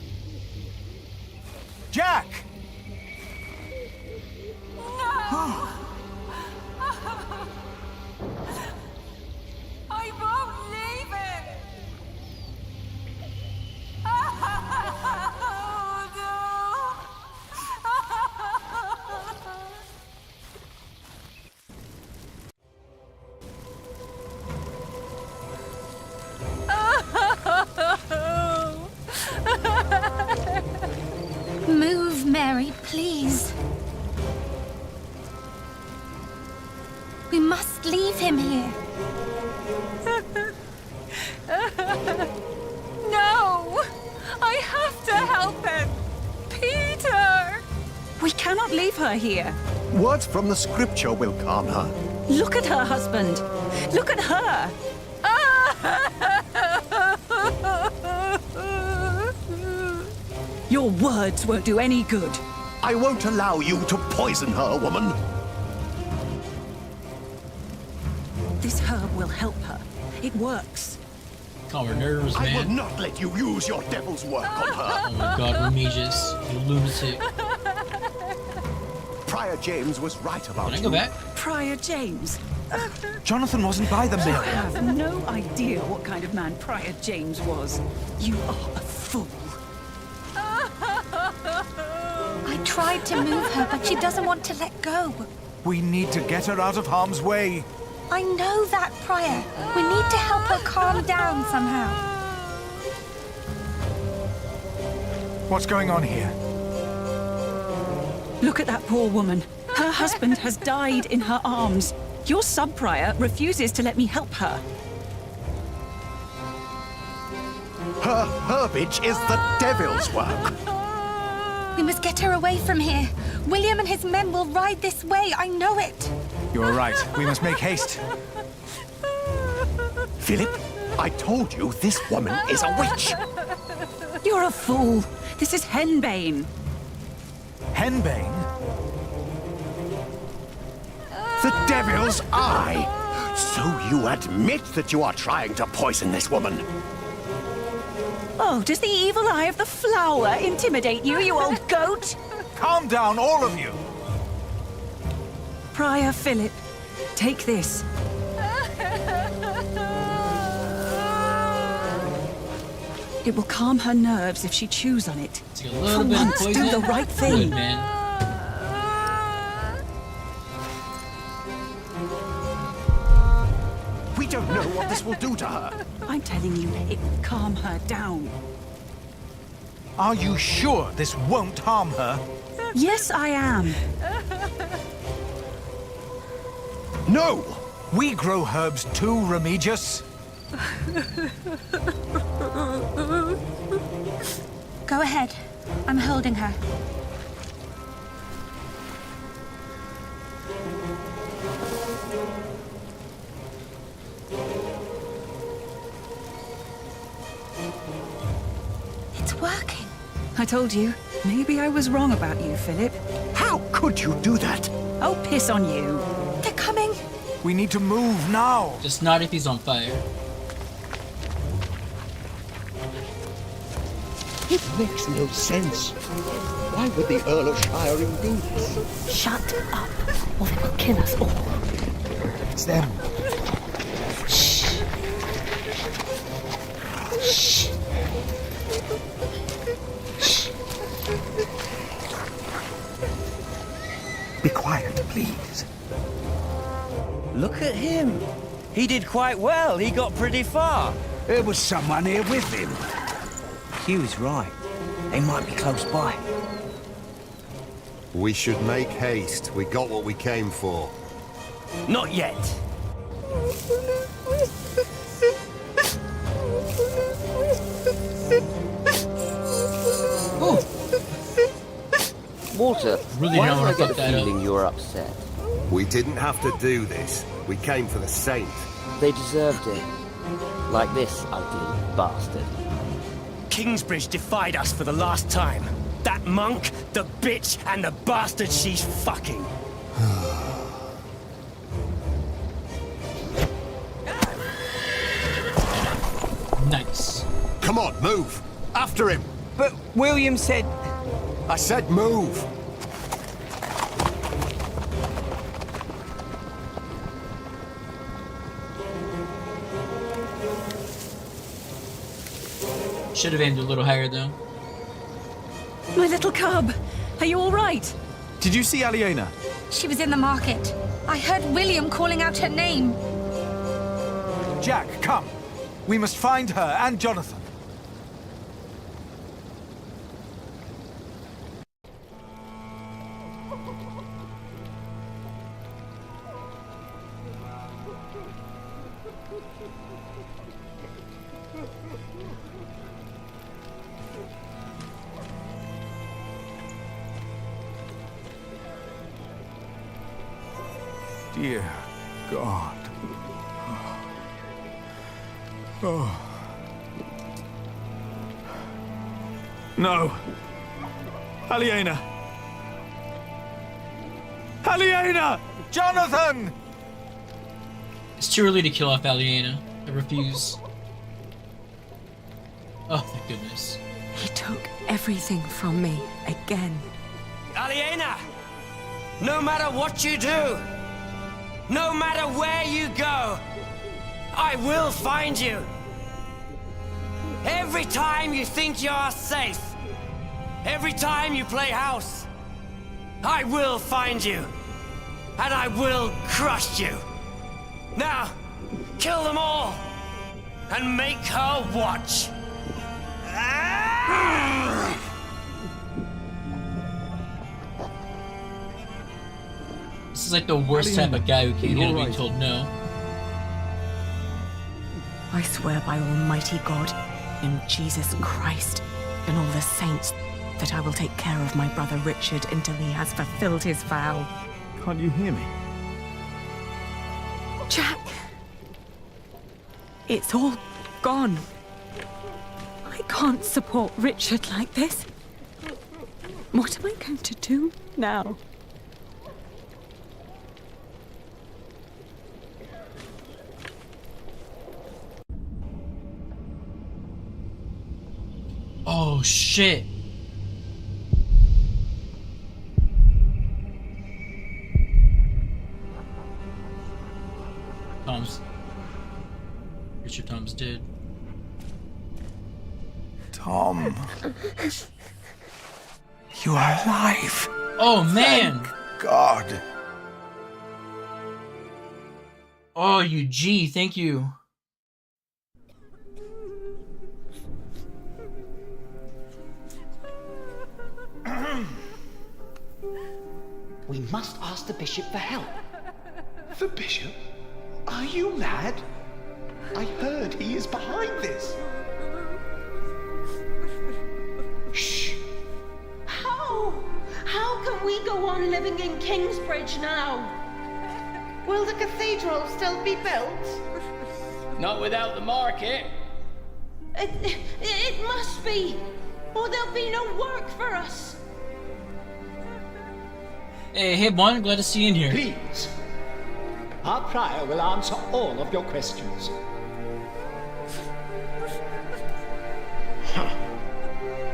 Jack! No! I won't leave him! Oh, no! Move, Mary, please. We must leave him here. No! I have to help him! Peter! We cannot leave her here. Words from the scripture will calm her. Look at her, husband. Look at her. Your words won't do any good. I won't allow you to poison her, woman. This herb will help her. It works. Calm her nerves, man. I will not let you use your devil's work on her. Oh my god, Remigius, you lunatic. Prior James was right about Can I you. go back? Prior James. Jonathan wasn't by the mill. I have no idea what kind of man Prior James was. You are a fool. I tried to move her, but she doesn't want to let go. We need to get her out of harm's way. I know that, Prior. We need to help her calm down somehow. What's going on here? Look at that poor woman. Her husband has died in her arms. Your sub-prior refuses to let me help her. Her herbage is the devil's work. We must get her away from here. William and his men will ride this way. I know it. You're right. We must make haste. Philip, I told you this woman is a witch. You're a fool. This is henbane. Henbane? The devil's eye. So you admit that you are trying to poison this woman? Oh, does the evil eye of the flower intimidate you, you old goat? Calm down, all of you. Prior Philip, take this. It will calm her nerves if she chews on it. Take a little bit of once, poison. do the right thing. Good, man. We don't know what this will do to her. I'm telling you, it will calm her down. Are you sure this won't harm her? Yes, I am. No! We grow herbs too, Remigius. Go ahead. I'm holding her. It's working. I told you, maybe I was wrong about you, Philip. How could you do that? I'll piss on you. They're coming. We need to move now. Just not if he's on fire. It makes no sense. Why would the Earl of Shiring do this? Shut up, or they will kill us all. It's them. Shh. Shh. Shh. Be quiet, please. Look at him. He did quite well. He got pretty far. There was someone here with him. Hugh's right. They might be close by. We should make haste. We got what we came for. Not yet. Walter, Really why don't do I wanna get fuck the that up. feeling you're upset? We didn't have to do this. We came for the saint. They deserved it. Like this ugly bastard. Kingsbridge defied us for the last time. That monk, the bitch, and the bastard she's fucking. Nice. Come on, move! After him! But William said... I said move! Should have aimed a little higher though. My little cub, are you all right? Did you see Aliena? She was in the market. I heard William calling out her name. Jack, come. We must find her and Jonathan. Dear God. Oh. No. Aliena. Aliena! Jonathan! It's too early to kill off Aliena. I refuse. Oh, thank goodness. He took everything from me again. Aliena! No matter what you do, no matter where you go, I will find you. Every time you think you're safe, every time you play house, I will find you. And I will crush you. Now, kill them all, and make her watch. This is like the worst type of guy who can't handle being told no. I swear by Almighty God, in Jesus Christ, and all the saints, that I will take care of my brother Richard until he has fulfilled his vow. Can't you hear me? Jack! It's all gone. I can't support Richard like this. What am I going to do now? Oh shit. Richard Tom's dead. Tom. You are alive. Oh man. Thank God. Oh, you G, thank you. We must ask the bishop for help. The bishop? Are you mad? I heard he is behind this. Shh. How? How can we go on living in Kingsbridge now? Will the cathedral still be built? Not without the market. It must be, or there'll be no work for us. Hey, Bon, glad to see you in here. Please. Our prior will answer all of your questions. Huh.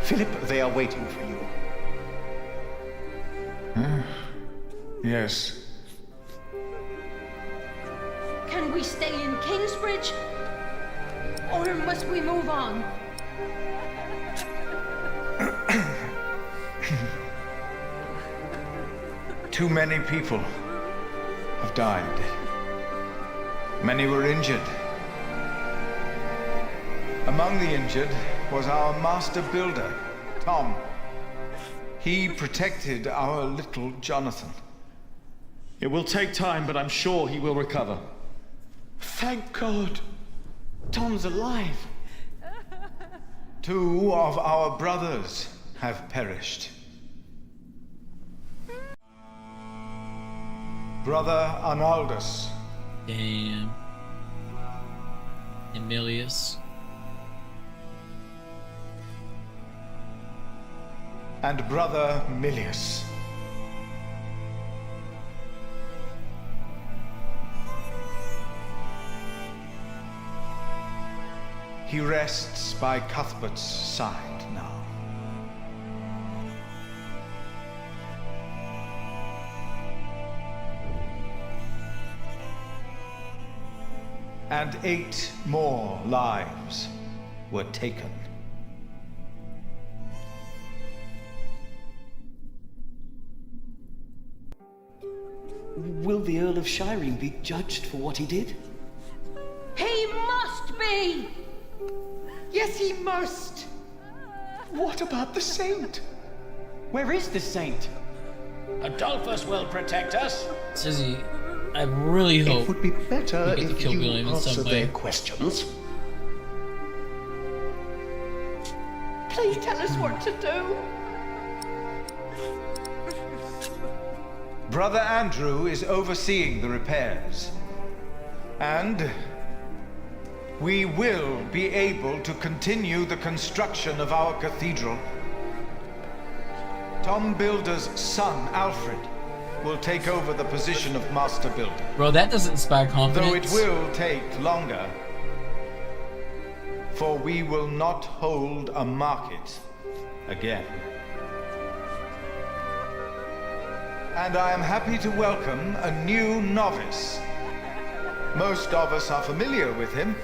Philip, they are waiting for you. Yes. Can we stay in Kingsbridge? Or must we move on? Too many people have died. Many were injured. Among the injured was our master builder, Tom. He protected our little Jonathan. It will take time, but I'm sure he will recover. Thank God. Tom's alive. 2 of our brothers have perished. Brother Arnaldus. Damn. Emilius. And Brother Milius. He rests by Cuthbert's side now. And 8 more lives were taken. Will the Earl of Shiring be judged for what he did? He must be! Yes, he must! What about the saint? Where is the saint? Adolphus will protect us. Sizzy, I really hope it would be better we get to if kill you William in answer some their way. questions. Please tell us what to do. Brother Andrew is overseeing the repairs. And we will be able to continue the construction of our cathedral. Tom Builder's son, Alfred, will take over the position of Master Builder. Bro, that doesn't inspire confidence. Though it will take longer, for we will not hold a market again. And I am happy to welcome a new novice. Most of us are familiar with him,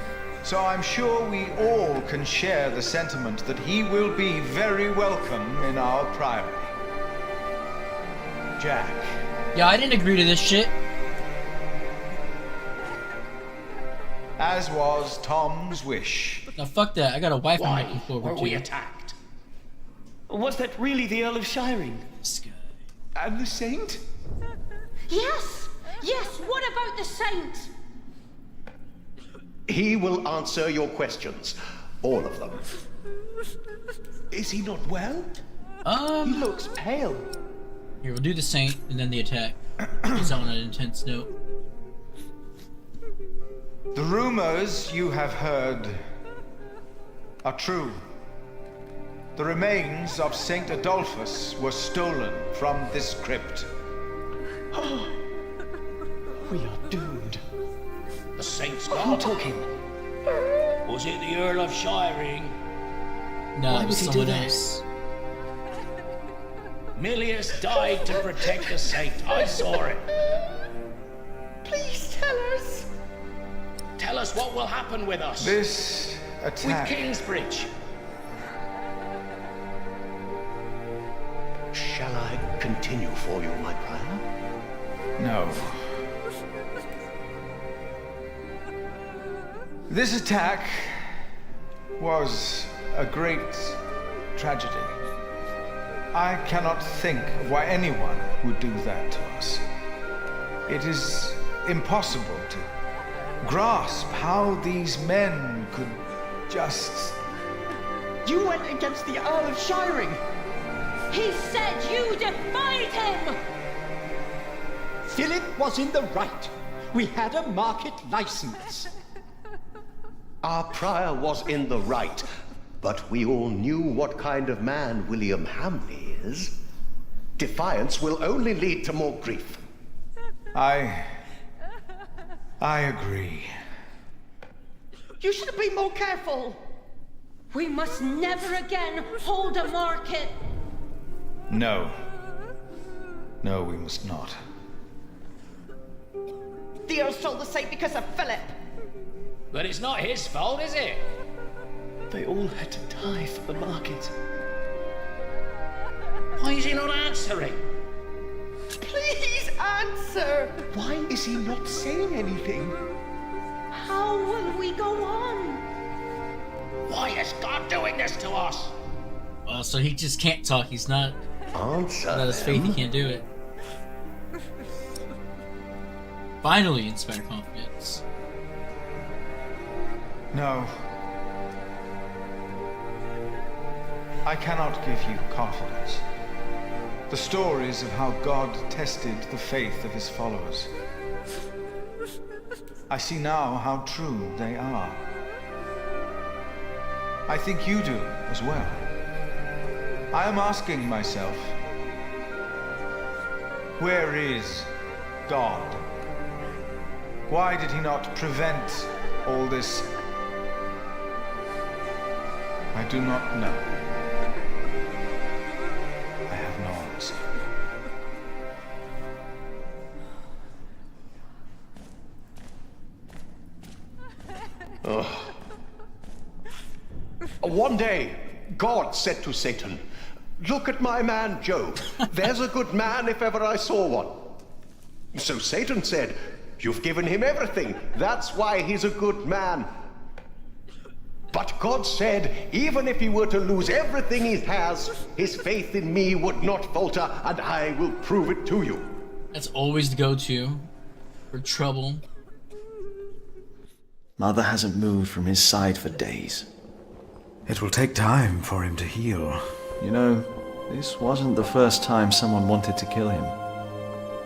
so I'm sure we all can share the sentiment that he will be very welcome in our priory. Jack. Yeah, I didn't agree to this shit. As was Tom's wish. Now fuck that, I got a wife I'm looking Why forward were to. we attacked? Was that really the Earl of Shiring? And the saint? Yes! Yes, what about the saint? He will answer your questions. All of them. Is he not well? He looks pale. Here, we'll do the saint and then the attack. He's on an intense note. The rumors you have heard are true. The remains of Saint Adolphus were stolen from this crypt. We are doomed. The saint's Who gone. took him? Was it the Earl of Shiring? No, Why it was would he do someone that? else. Milius died to protect the saint. I saw it. Please tell us. Tell us what will happen with us. This attack. With Kingsbridge. Shall I continue for you, my prior? No. This attack was a great tragedy. I cannot think of why anyone would do that to us. It is impossible to grasp how these men could just... You went against the Earl of Shiring! He said you defied him! Philip was in the right. We had a market license. Our prior was in the right, but we all knew what kind of man William Hamleigh is. Defiance will only lead to more grief. I agree. You should be more careful. We must never again hold a market. No. No, we must not. The Earl stole the saint because of Philip. But it's not his fault, is it? They all had to die for the market. Why is he not answering? Please answer. Why is he not saying anything? How will we go on? Why is God doing this to us? Oh, so he just can't talk. He's not... Answer Not his faith, he can't do it. Finally, inspire confidence. No. I cannot give you confidence. The stories of how God tested the faith of his followers. I see now how true they are. I think you do as well. I am asking myself, where is God? Why did he not prevent all this? I do not know. I have no answer. One day, God said to Satan, "Look at my man Job. There's a good man if ever I saw one." So Satan said, "You've given him everything. That's why he's a good man." But God said, even if he were to lose everything he has, his faith in me would not falter, and I will prove it to you. That's always the go-to for trouble. Mother hasn't moved from his side for days. It will take time for him to heal. You know, this wasn't the first time someone wanted to kill him.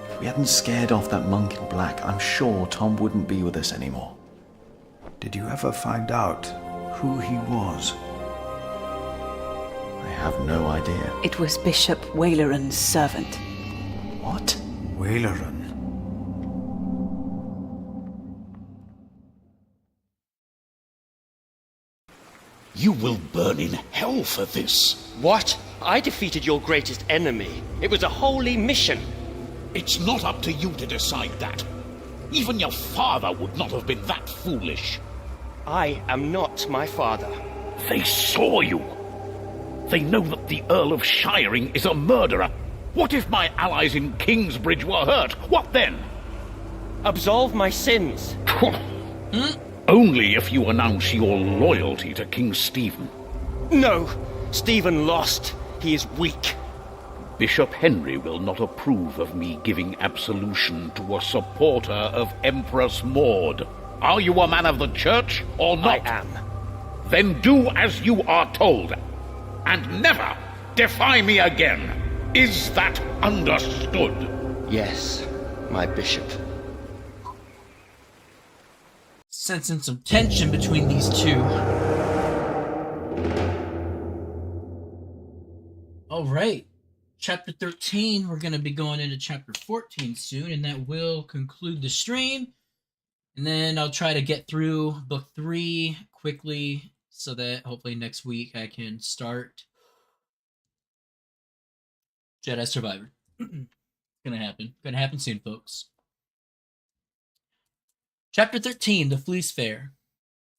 If we hadn't scared off that monk in black, I'm sure Tom wouldn't be with us anymore. Did you ever find out who he was? I have no idea. It was Bishop Waleran's servant. What? Waleran? You will burn in hell for this. What? I defeated your greatest enemy. It was a holy mission. It's not up to you to decide that. Even your father would not have been that foolish. I am not my father. They saw you. They know that the Earl of Shiring is a murderer. What if my allies in Kingsbridge were hurt? What then? Absolve my sins. Only if you announce your loyalty to King Stephen. No, Stephen lost. He is weak. Bishop Henry will not approve of me giving absolution to a supporter of Empress Maud. Are you a man of the church or not? I am. Then do as you are told, and never defy me again. Is that understood? Yes, my bishop. Sensing some tension between these two. All right. Chapter 13. We're going to be going into chapter 14 soon, and that will conclude the stream. And then I'll try to get through book 3 quickly so that hopefully next week I can start Jedi Survivor. Gonna happen. Gonna happen soon, folks. Chapter 13, The Fleece Fair.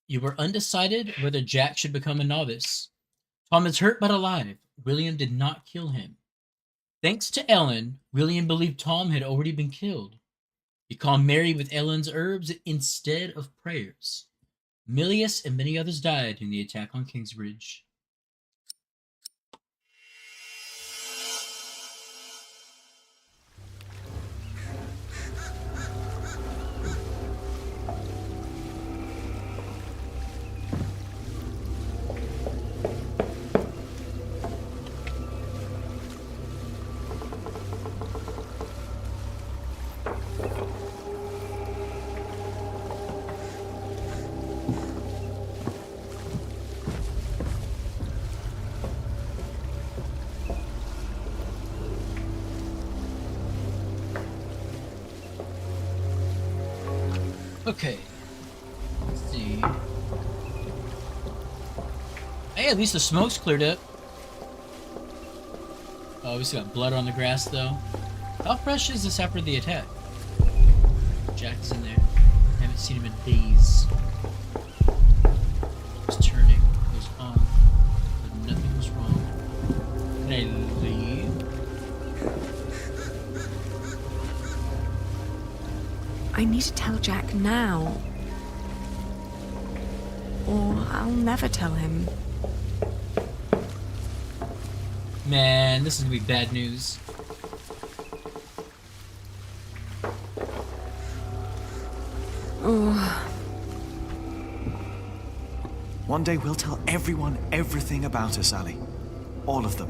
You were undecided whether Jack should become a novice. Tom is hurt but alive. William did not kill him. Thanks to Ellen, William believed Tom had already been killed. He calmed Mary with Ellen's herbs instead of prayers. Milius and many others died in the attack on Kingsbridge. Okay, let's see. Hey, at least the smoke's cleared up. Oh, we still got blood on the grass, though. How fresh is this after the attack? Jack's in there. Haven't seen him in days. It's turning. It goes on. But nothing was wrong. Can I leave? I need to tell Jack now. Or I'll never tell him. Man, this is gonna be bad news. Oh. One day we'll tell everyone everything about us, Sally. All of them.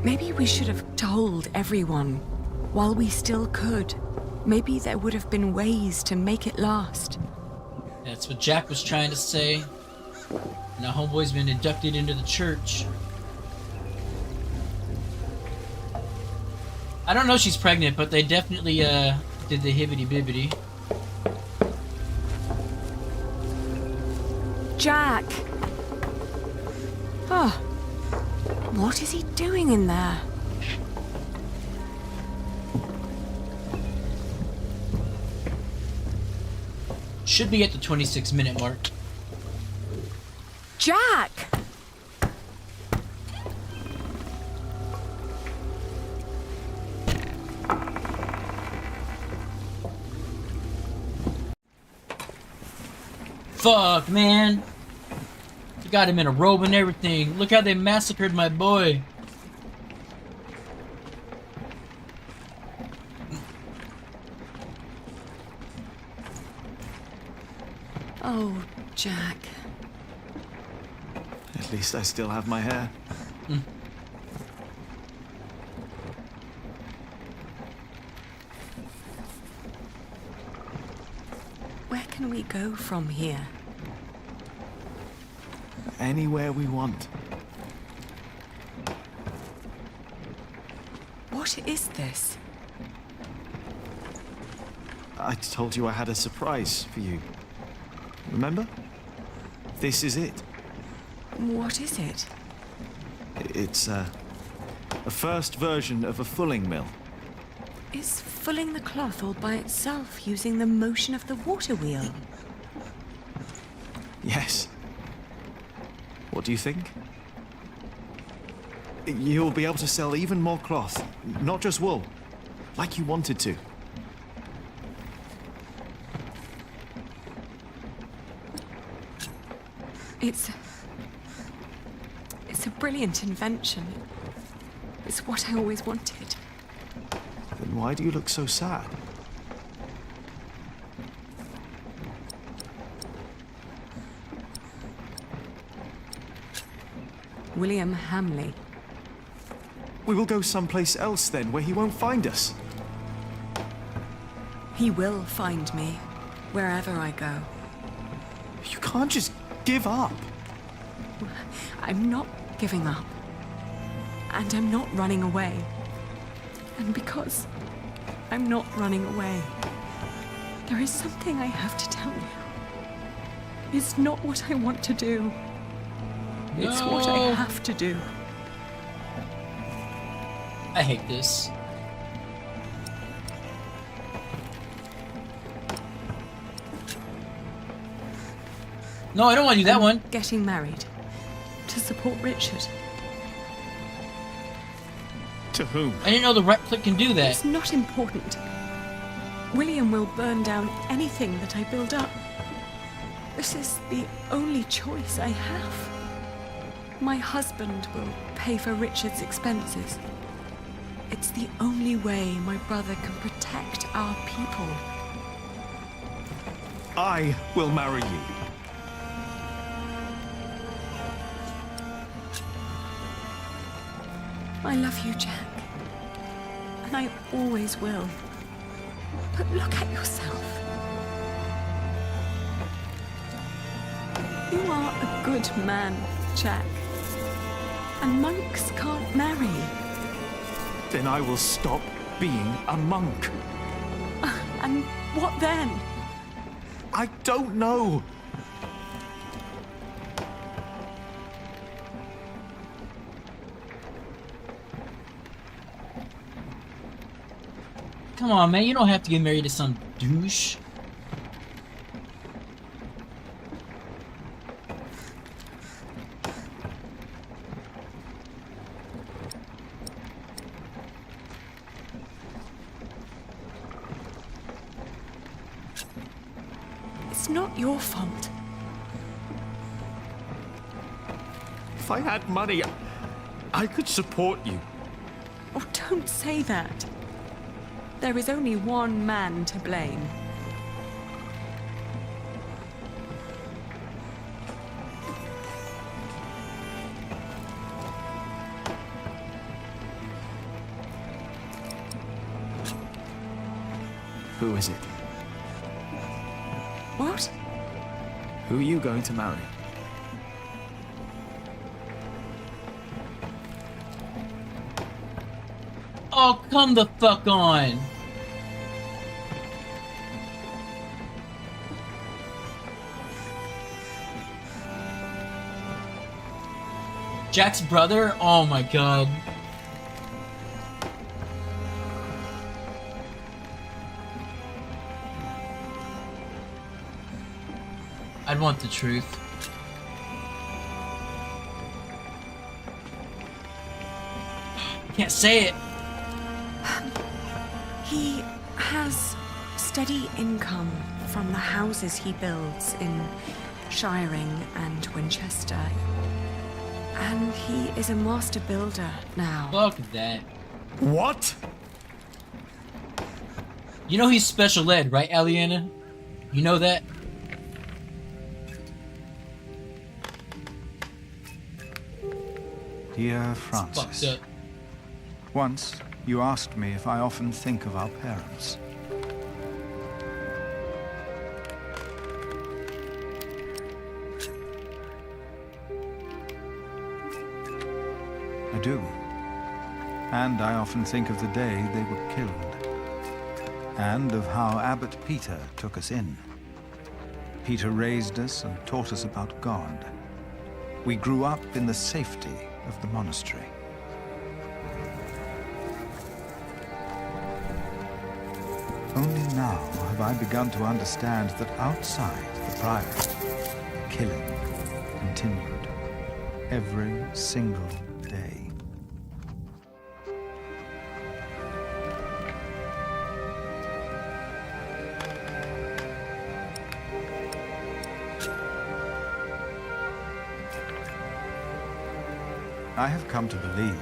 Maybe we should have told everyone while we still could. Maybe there would have been ways to make it last. That's what Jack was trying to say. Now homeboy's been inducted into the church. I don't know if she's pregnant, but they definitely did the hibbity-bibbity. Jack! Oh, what is he doing in there? Should be at the 26-minute mark. Jack! Fuck, man. You got him in a robe and everything. Look how they massacred my boy. Oh, Jack. At least I still have my hair. Where can we go from here? Anywhere we want. What is this? I told you I had a surprise for you. Remember? This is it. What is it? It's a first version of a fulling mill. Is fulling the cloth all by itself using the motion of the water wheel? Yes. What do you think? You'll be able to sell even more cloth, not just wool, like you wanted to. It's a brilliant invention. It's what I always wanted. Then why do you look so sad? William Hamleigh. We will go someplace else then, where he won't find us. He will find me, wherever I go. You can't just give up. I'm not giving up. And I'm not running away. And because I'm not running away, there is something I have to tell you. It's not what I want to do. It's what I have to do. I hate this. No, I don't want to do that one. Getting married. To support Richard. To whom? I didn't know the right click can do that. It's not important. William will burn down anything that I build up. This is the only choice I have. My husband will pay for Richard's expenses. It's the only way my brother can protect our people. I will marry you. I love you, Jack. And I always will. But look at yourself. You are a good man, Jack. And monks can't marry. Then I will stop being a monk. And what then? I don't know. Come on, man. You don't have to get married to some douche. It's not your fault. If I had money, I could support you. Oh, don't say that. There is only one man to blame. Who is it? What? Who are you going to marry? Oh, come the fuck on. Jack's brother? Oh my god. I'd want the truth. Can't say it. He has steady income from the houses he builds in Shiring and Winchester. And he is a master builder now. Fuck that. What? You know he's special ed, right, Aliena? You know that? Dear Francis, Fucked up. once you asked me if I often think of our parents. I do. And I often think of the day they were killed. And of how Abbot Peter took us in. Peter raised us and taught us about God. We grew up in the safety of the monastery. Only now have I begun to understand that outside the Priory, killing continued every single day. I have come to believe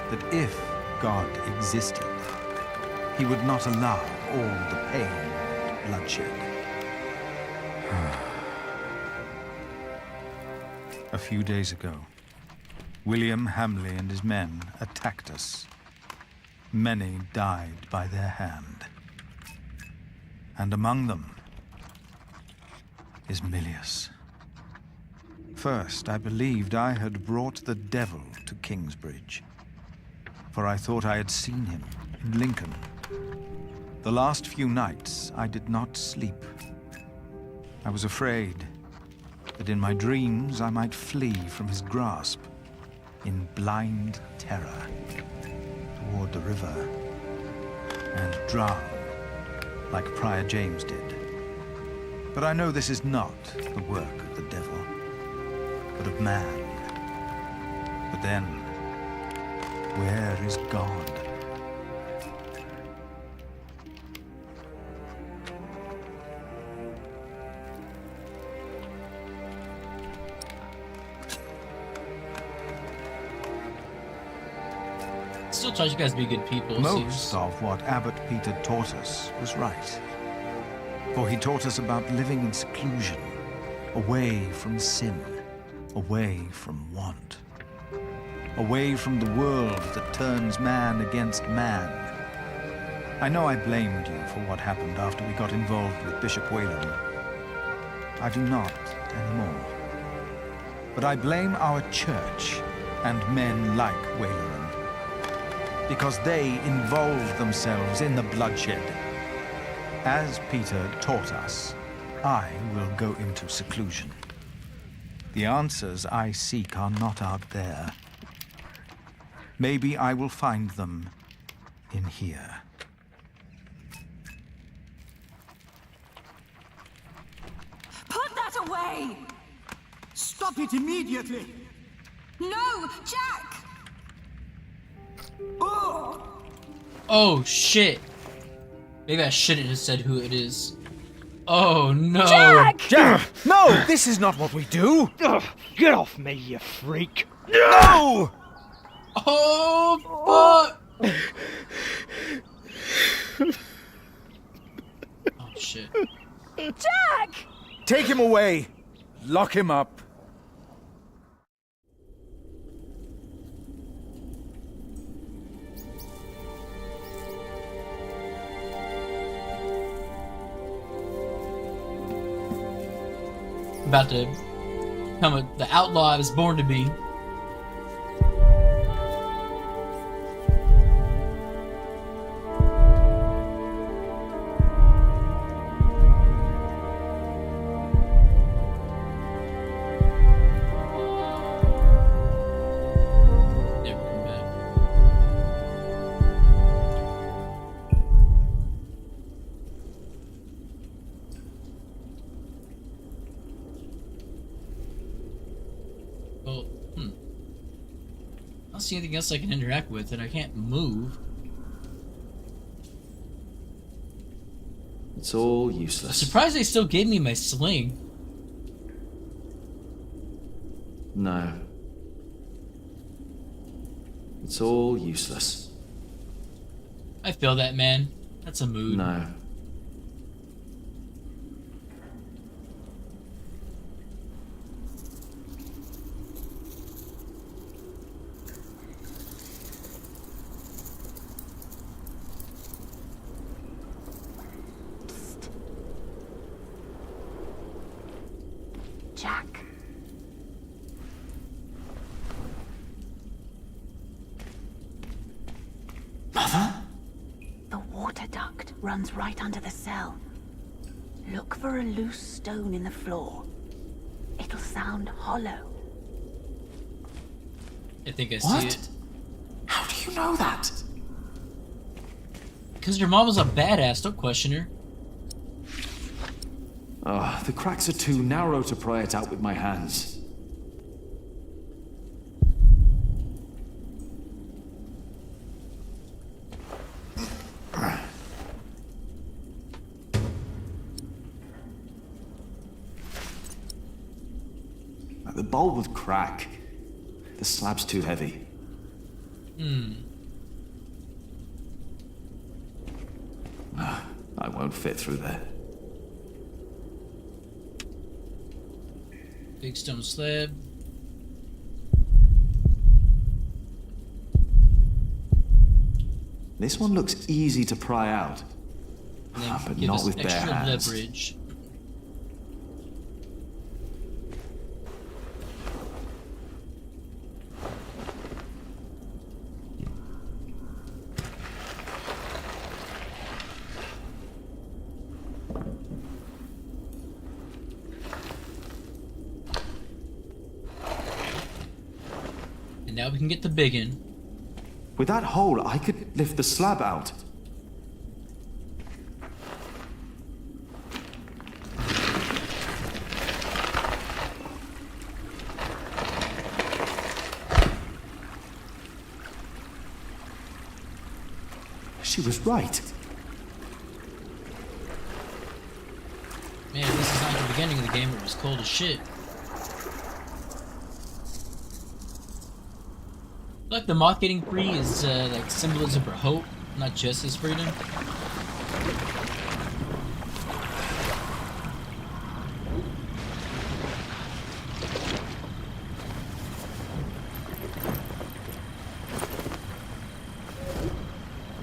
that if God existed, he would not allow all the pain and bloodshed. A few days ago, William Hamleigh and his men attacked us. Many died by their hand. And among them is Milius. First, I believed I had brought the devil to Kingsbridge, for I thought I had seen him in Lincoln. The last few nights, I did not sleep. I was afraid that in my dreams I might flee from his grasp in blind terror toward the river and drown like Prior James did. But I know this is not the work of the devil, but of man. But then, where is God? Still tries you guys to be good people. Most of what Abbot Peter taught us was right. For he taught us about living in seclusion, away from sin, away from want, away from the world that turns man against man. I know I blamed you for what happened after we got involved with Bishop Whalen. I do not anymore. But I blame our church and men like Whalen, because they involved themselves in the bloodshed. As Peter taught us, I will go into seclusion. The answers I seek are not out there. Maybe I will find them in here. Put that away! Stop it immediately! No, Jack! Oh shit. Maybe I shouldn't have said who it is. Oh no. Jack! No! This is not what we do! Get off me, you freak! No! Oh fuck! Oh shit. Jack! Take him away! Lock him up! about to become the outlaw I was born to be. I don't see anything else I can interact with, and I can't move. It's all I'm useless. surprised they still gave me my sling. No. It's all useless. I feel that, man. That's a mood. No. Jack. Mother? The water duct runs right under the cell. Look for a loose stone in the floor. It'll sound hollow. I think I see What? it. How do you know that? Because your mom was a badass, don't question her. Oh, the cracks are too narrow to pry it out with my hands. The bowl would crack. The slab's too heavy. I won't fit through there. Big stone slab. This one looks easy to pry out. And then But give not us with bare extra hands. leverage. And now we can get the big one. With that hole, I could lift the slab out. She was right. Man, this is not the beginning of the game where it was cold as shit. Like the moth getting free is like symbolism for hope, not just his freedom.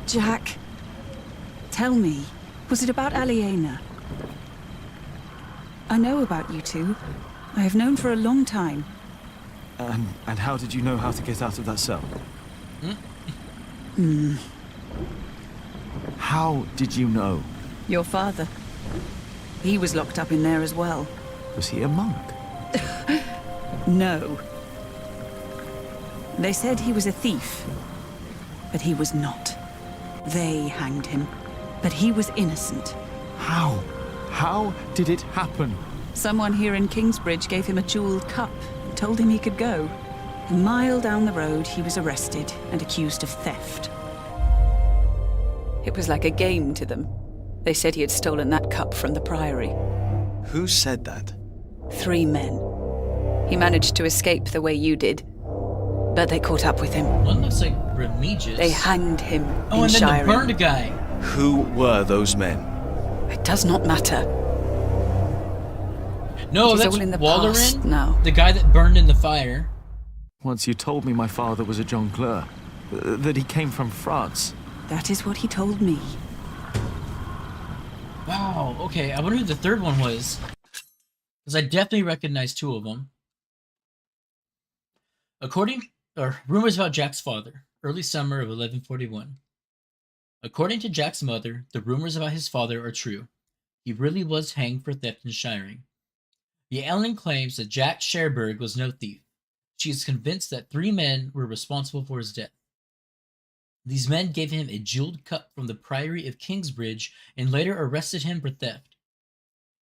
Jack, tell me, was it about Aliena? I know about you two. I have known for a long time. And how did you know how to get out of that cell? How did you know? Your father. He was locked up in there as well. Was he a monk? No. They said he was a thief, but he was not. They hanged him, but he was innocent. How? How did it happen? Someone here in Kingsbridge gave him a jeweled cup and told him he could go. A mile down the road, he was arrested and accused of theft. It was like a game to them. They said he had stolen that cup from the Priory. Who said that? 3 men. He managed to escape the way you did, but they caught up with him. One looks like Remigius. They hanged him Oh, in and then Shiring. the burned guy. Who were those men? It does not matter. No, It is that's all in the Wallerin, past now. the guy that burned in the fire. Once you told me my father was a jongleur, that he came from France. That is what he told me. Wow, okay, I wonder who the third one was. because I definitely recognize two of them. Rumors about Jack's father, early summer of 1141. According to Jack's mother, the rumors about his father are true. He really was hanged for theft in Shiring. The Ellen claims that Jack Sherberg was no thief. She is convinced that 3 men were responsible for his death. These men gave him a jeweled cup from the Priory of Kingsbridge and later arrested him for theft.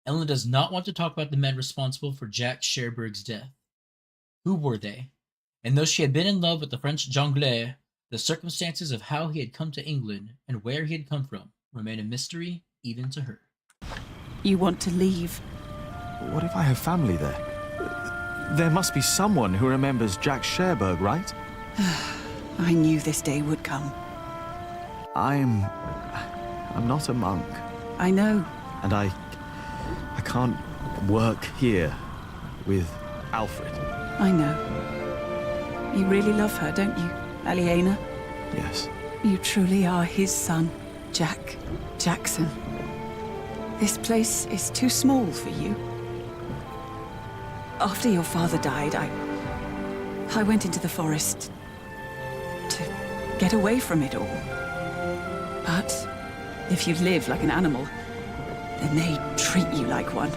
Ellen does not want to talk about the men responsible for Jack Sherberg's death. Who were they? And though she had been in love with the French jongleur, the circumstances of how he had come to England and where he had come from remain a mystery even to her. You want to leave? What if I have family there? There must be someone who remembers Jack Sherberg, right? I knew this day would come. I'm not a monk. I know. And I can't work here with Alfred. I know. You really love her, don't you, Aliena? Yes. You truly are his son, Jack Jackson. This place is too small for you. After your father died, I went into the forest to get away from it all. But if you live like an animal, then they treat you like one.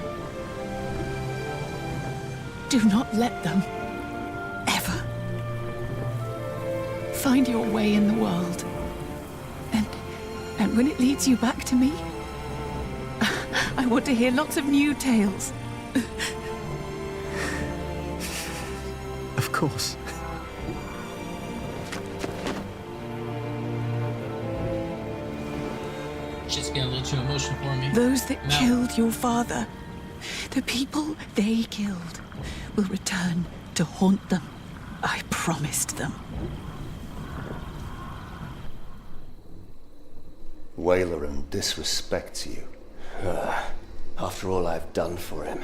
Do not let them ever find your way in the world. And when it leads you back to me, I want to hear lots of new tales. Of course. Shit's getting a little too emotional for me. Those that killed your father, the people they killed, will return to haunt them. I promised them. Waileran disrespects you. After all I've done for him.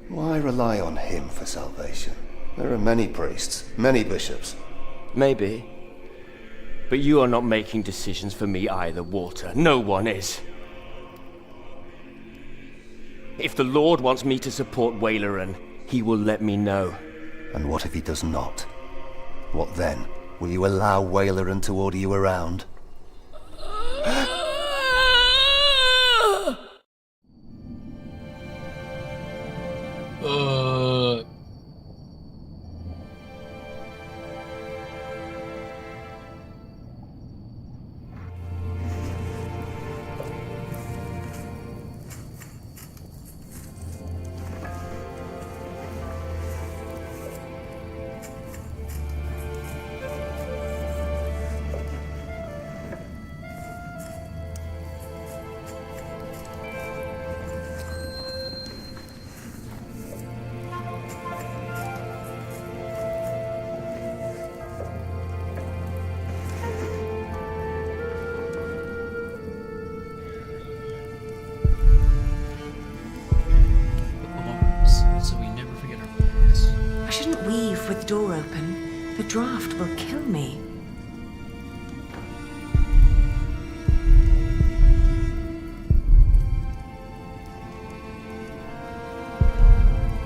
Why rely on him for salvation? There are many priests, many bishops. Maybe. But you are not making decisions for me either, Walter. No one is. If the Lord wants me to support Waileran, he will let me know. And what if he does not? What then? Will you allow Waileran to order you around? With the door open, the draft will kill me.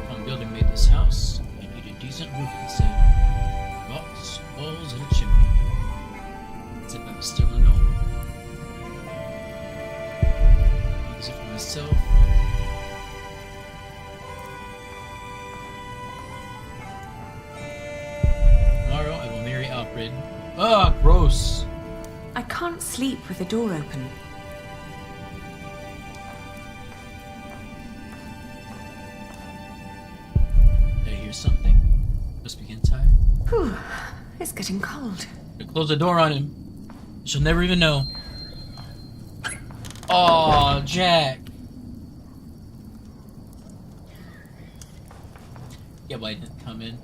One building made this house. You need a decent roof, he said. Rocks, walls, and a chimney. Except I'm still a gnome. Use it for myself. Ah, gross. I can't sleep with the door open. Did I hear something? Must be getting tired. Whew, it's getting cold. Close the door on him. She'll never even know. Aw, Jack. Yeah, why didn't come in?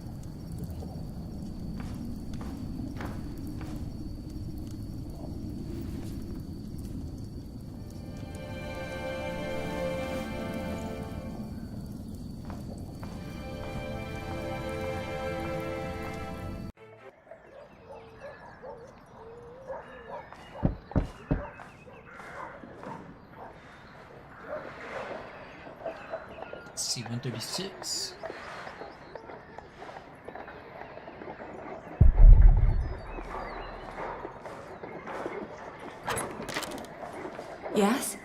see, 136. Yes?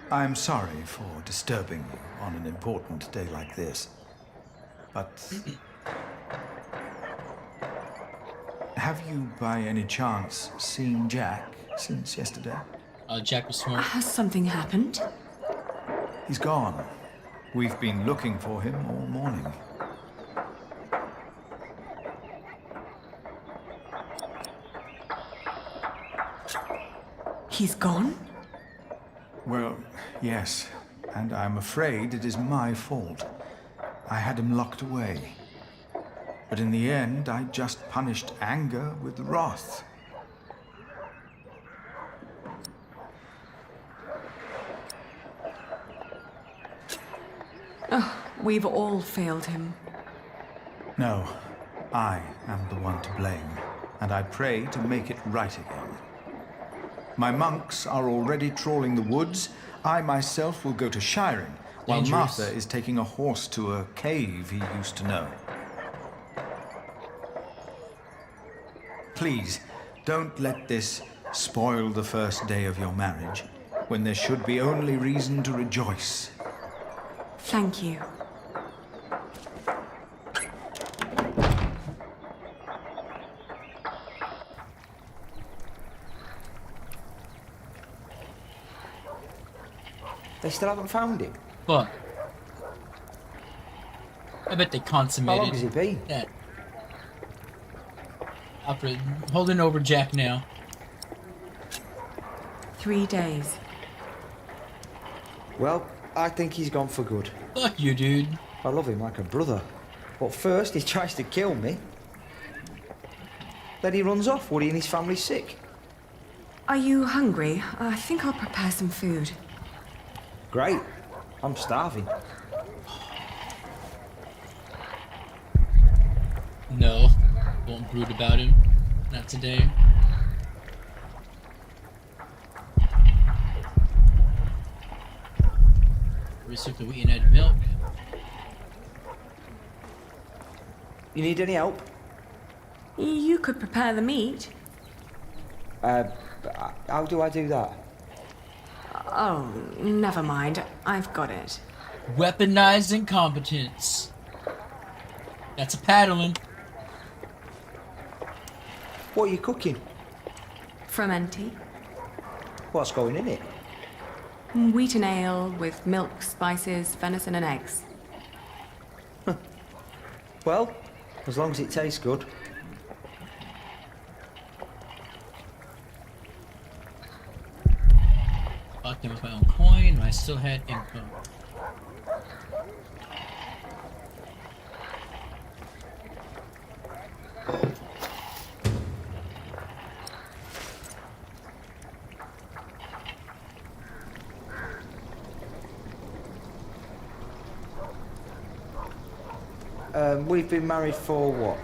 I'm sorry for disturbing you on an important day like this, but have you by any chance seen Jack since yesterday? Jack was smart. Has something happened? He's gone. We've been looking for him all morning. He's gone? Well, yes, and I'm afraid it is my fault. I had him locked away. But in the end, I just punished anger with wrath. Oh, we've all failed him. No, I am the one to blame, and I pray to make it right again. My monks are already trawling the woods. I myself will go to Shiring, while Dangerous. Martha is taking a horse to a cave he used to know. Please, don't let this spoil the first day of your marriage, when there should be only reason to rejoice. Thank you. They still haven't found him? What? I bet they consummated. How long has he been? That. Alfred, holding over Jack now. 3 days. Well, I think he's gone for good. Fuck you, dude. I love him like a brother. But first he tries to kill me. Then he runs off. Woody and his family's sick. Are you hungry? I think I'll prepare some food. Great. I'm starving. No. Won't brood about him. Not today. Received the wheat and added milk. You need any help? You could prepare the meat. How do I do that? Oh, never mind. I've got it. Weaponized incompetence. That's a paddling. What are you cooking? Fermenty. What's going in it? Wheat and ale with milk, spices, venison and eggs. Well, as long as it tastes good. Bought them with my own coin and I still had income. We've been married for what?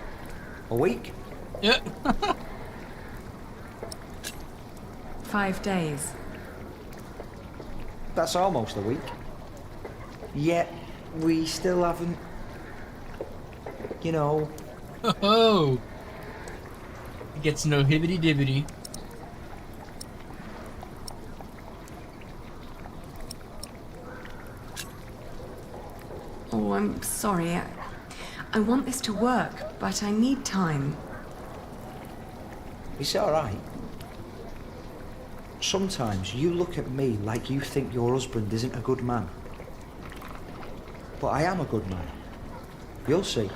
A week? Yeah. 5 days. That's almost a week. Yet, we still haven't... You know... Oh! He gets no hibbity-dibbity. Oh, I'm sorry. I want this to work, but I need time. It's alright. Sometimes you look at me like you think your husband isn't a good man. But I am a good man. You'll see.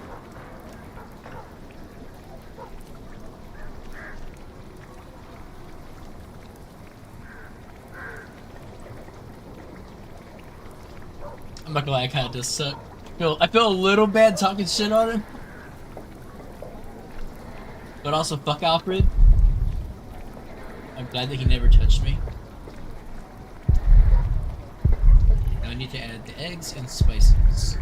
I'm not gonna lie, I kinda does suck. I feel a little bad talking shit on him. But also, fuck Alfred. I'm glad that he never touched me. Now I need to add the eggs and spices.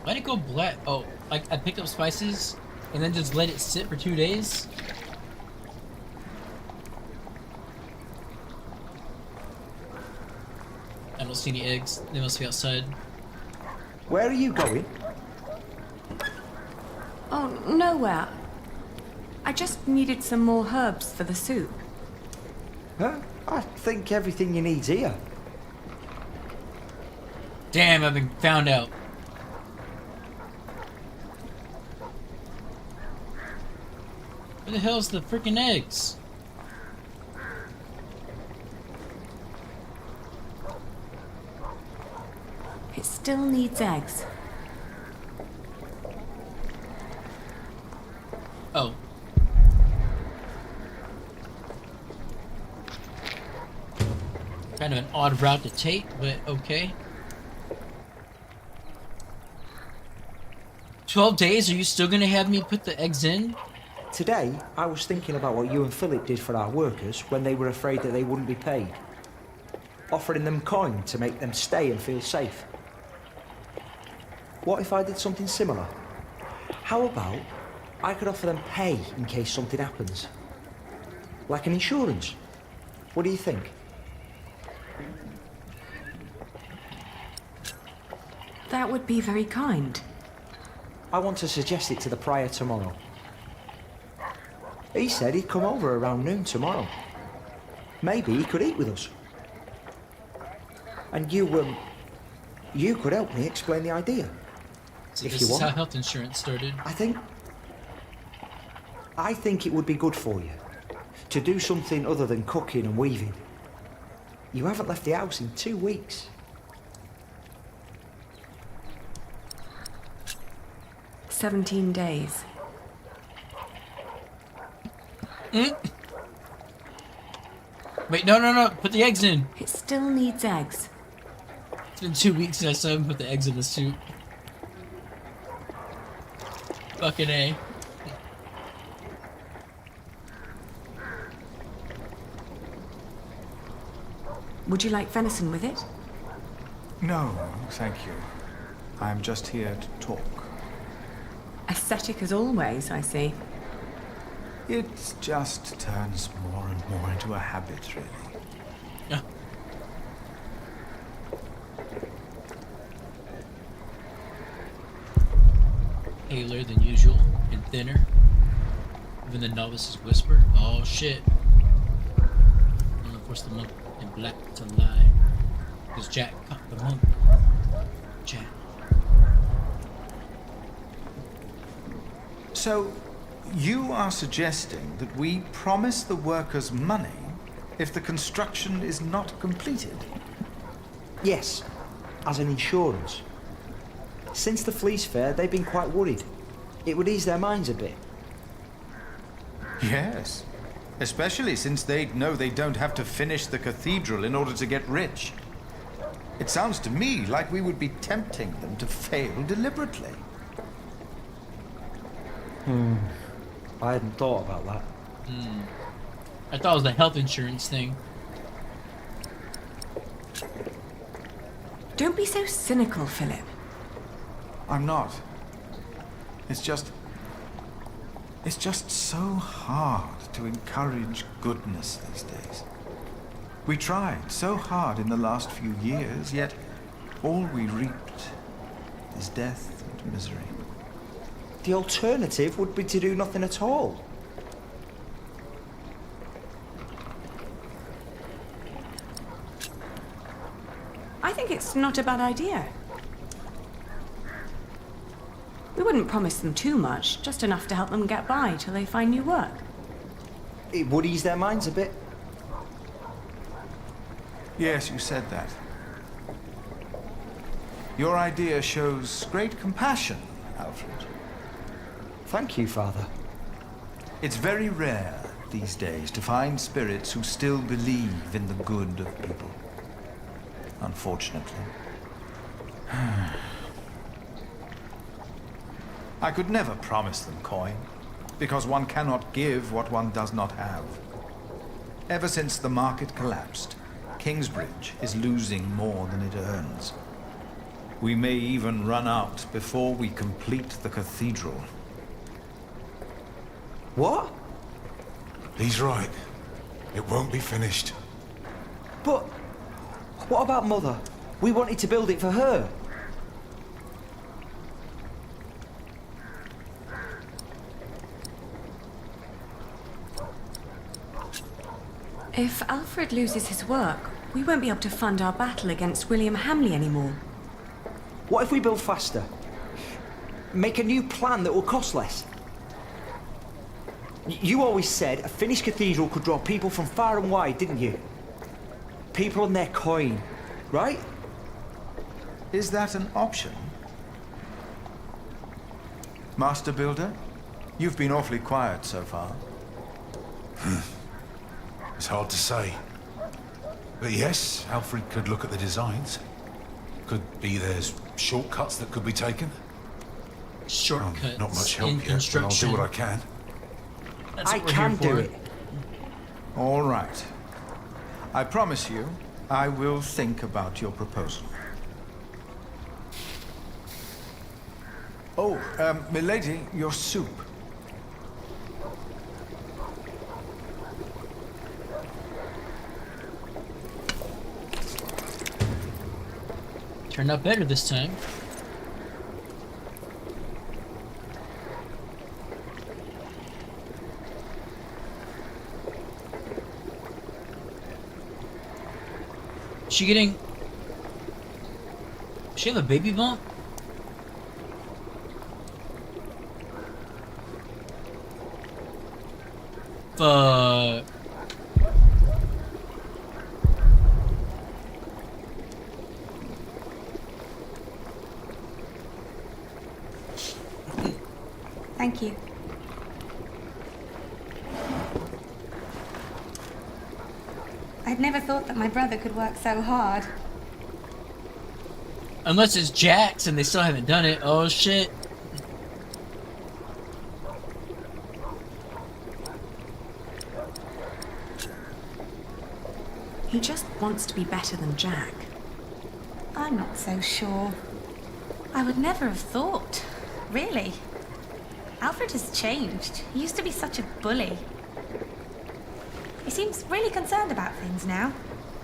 Why'd it go black? Oh, like I picked up spices and then just let it sit for 2 days? I don't see any eggs. They must be outside. Where are you going? Oh, nowhere. I just needed some more herbs for the soup. Huh? I think everything you need's here. Damn, I've been found out. Where the hell's the freaking eggs? It still needs eggs. Oh. Kind of an odd route to take, but okay. 12 days? Are you still gonna have me put the eggs in? Today, I was thinking about what you and Philip did for our workers when they were afraid that they wouldn't be paid. Offering them coin to make them stay and feel safe. What if I did something similar? How about I could offer them pay in case something happens? Like an insurance. What do you think? That would be very kind. I want to suggest it to the prior tomorrow. He said he'd come over around noon tomorrow. Maybe he could eat with us. And you could help me explain the idea. So if this you is want. how health insurance started. I think it would be good for you to do something other than cooking and weaving. You haven't left the house in 2 weeks. 17 days. Wait, no. Put the eggs in. It still needs eggs. It's been 2 weeks since I saw him put the eggs in the soup. Fucking A. Would you like venison with it? No, thank you. I'm just here to talk. Aesthetic as always, I see. It just turns more and more into a habit, really. Yeah. Paler than usual and thinner. Even the novices whisper, "Oh shit." And of course the monk in black to lie. Because Jack caught the monk. Jack. So, you are suggesting that we promise the workers money if the construction is not completed? Yes, as an insurance. Since the Fleece Fair, they've been quite worried. It would ease their minds a bit. Yes, especially since they know they don't have to finish the cathedral in order to get rich. It sounds to me like we would be tempting them to fail deliberately. I hadn't thought about that. I thought it was the health insurance thing. Don't be so cynical, Philip. I'm not. It's just so hard to encourage goodness these days. We tried so hard in the last few years, yet all we reaped is death and misery. The alternative would be to do nothing at all. I think it's not a bad idea. We wouldn't promise them too much, just enough to help them get by till they find new work. It would ease their minds a bit. Yes, you said that. Your idea shows great compassion, Alfred. Thank you, Father. It's very rare these days to find spirits who still believe in the good of people. Unfortunately. I could never promise them coin, because one cannot give what one does not have. Ever since the market collapsed, Kingsbridge is losing more than it earns. We may even run out before we complete the cathedral. What? He's right. It won't be finished. But what about Mother? We wanted to build it for her. If Alfred loses his work, we won't be able to fund our battle against William Hamleigh anymore. What if we build faster? Make a new plan that will cost less? You always said a finished cathedral could draw people from far and wide, didn't you? People on their coin, right? Is that an option? Master Builder? You've been awfully quiet so far. It's hard to say. But yes, Alfred could look at the designs. Could be there's shortcuts that could be taken. Shortcuts not much help in yet, but I'll construction. do what I can. That's I what we're can here do for. it. All right. I promise you, I will think about your proposal. Oh, milady, your soup. Turned out better this time. She have a baby bump? Fuck. Thank you. I'd never thought that my brother could work so hard. Unless it's Jax and they still haven't done it. Oh shit. He just wants to be better than Jack. I'm not so sure. I would never have thought. Really. Alfred has changed. He used to be such a bully. He seems really concerned about things now.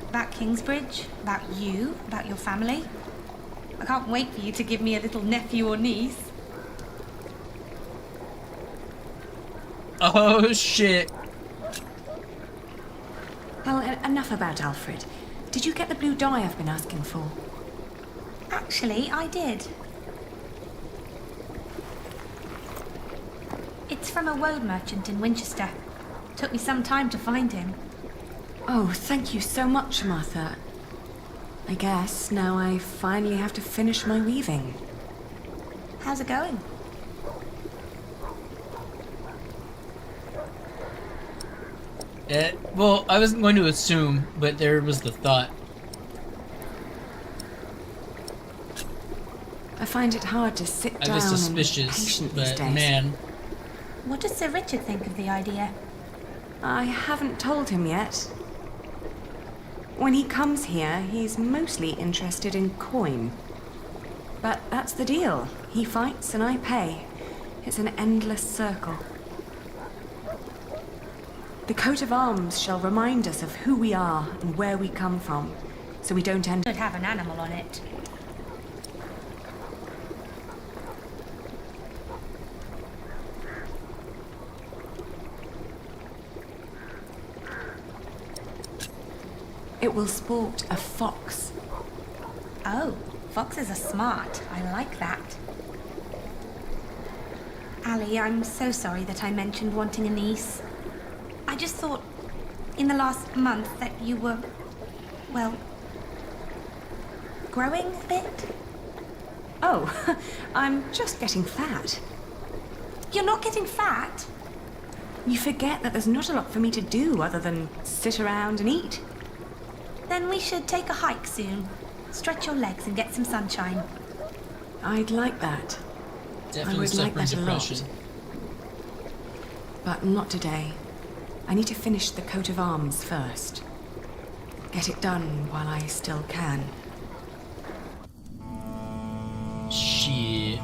About Kingsbridge, about you, about your family. I can't wait for you to give me a little nephew or niece. Oh shit. Well, enough about Alfred. Did you get the blue dye I've been asking for? Actually, I did. It's from a woad merchant in Winchester. Took me some time to find him. Oh, thank you so much, Martha. I guess now I finally have to finish my weaving. How's it going? Well, I wasn't going to assume, but there was the thought. I find it hard to sit down I was and be suspicious, patient these but days. man. What does Sir Richard think of the idea? I haven't told him yet. When he comes here, he's mostly interested in coin. But that's the deal. He fights and I pay. It's an endless circle. The coat of arms shall remind us of who we are and where we come from, so we don't end up have an animal on it. It will sport a fox. Oh, foxes are smart. I like that. Ali, I'm so sorry that I mentioned wanting a niece. I just thought, in the last month, that you were, well, growing a bit? Oh, I'm just getting fat. You're not getting fat? You forget that there's not a lot for me to do other than sit around and eat. Then we should take a hike soon. Stretch your legs and get some sunshine. I'd like that. Definitely I would like that a depression. lot. But not today. I need to finish the coat of arms first. Get it done while I still can. Shit.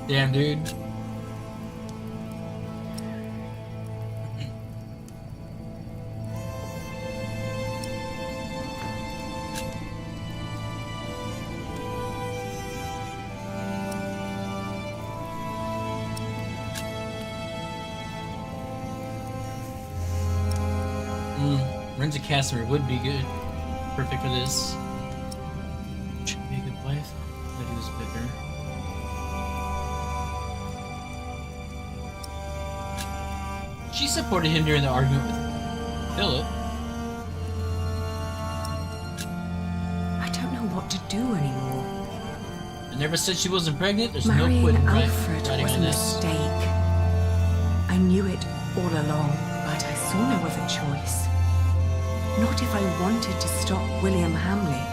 Damn, dude. Ren's a Casimir would be good. Perfect for this. Should be a good wife. But he was bigger. She supported him during the argument with Philip. I don't know what to do anymore. I never said she wasn't pregnant. There's Marrying no point Alfred writing was a on this. mistake. I knew it all along, but I saw no other choice. Not if I wanted to stop William Hamleigh.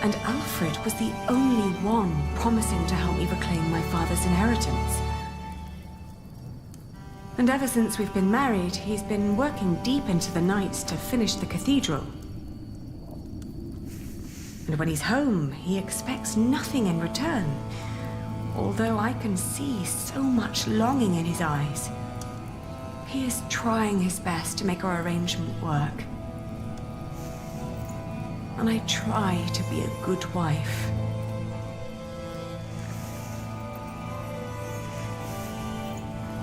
And Alfred was the only one promising to help me reclaim my father's inheritance. And ever since we've been married, he's been working deep into the nights to finish the cathedral. And when he's home, he expects nothing in return. Although I can see so much longing in his eyes. He is trying his best to make our arrangement work. And I try to be a good wife.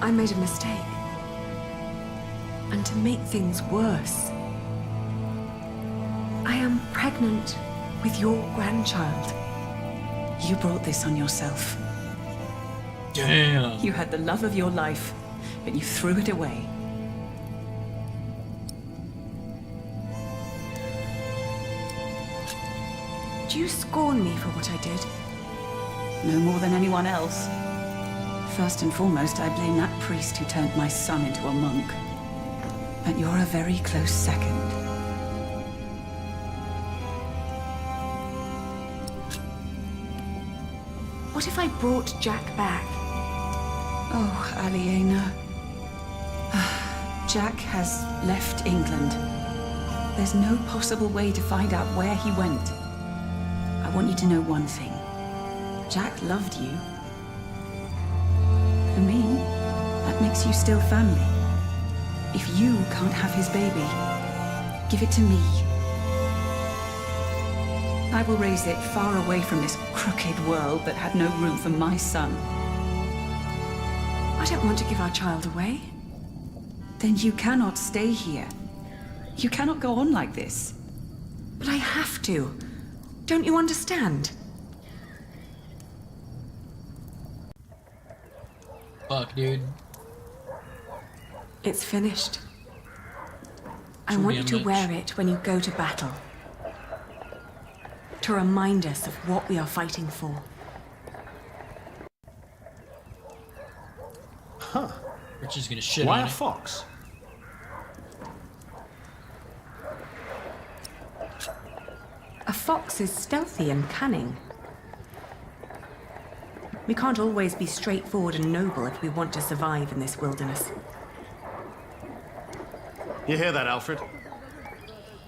I made a mistake. And to make things worse, I am pregnant with your grandchild. You brought this on yourself. Damn. You had the love of your life, but you threw it away. Do you scorn me for what I did? No more than anyone else. First and foremost, I blame that priest who turned my son into a monk. But you're a very close second. What if I brought Jack back? Oh, Aliena. Jack has left England. There's no possible way to find out where he went. I want you to know one thing. Jack loved you. For me, that makes you still family. If you can't have his baby, give it to me. I will raise it far away from this crooked world that had no room for my son. I don't want to give our child away. Then you cannot stay here. You cannot go on like this. But I have to. Don't you understand? Fuck, dude. It's finished. I want you to wear it when you go to battle. To remind us of what we are fighting for. Huh. Richard's gonna shit Why on a it. fox? A fox is stealthy and cunning. We can't always be straightforward and noble if we want to survive in this wilderness. You hear that, Alfred?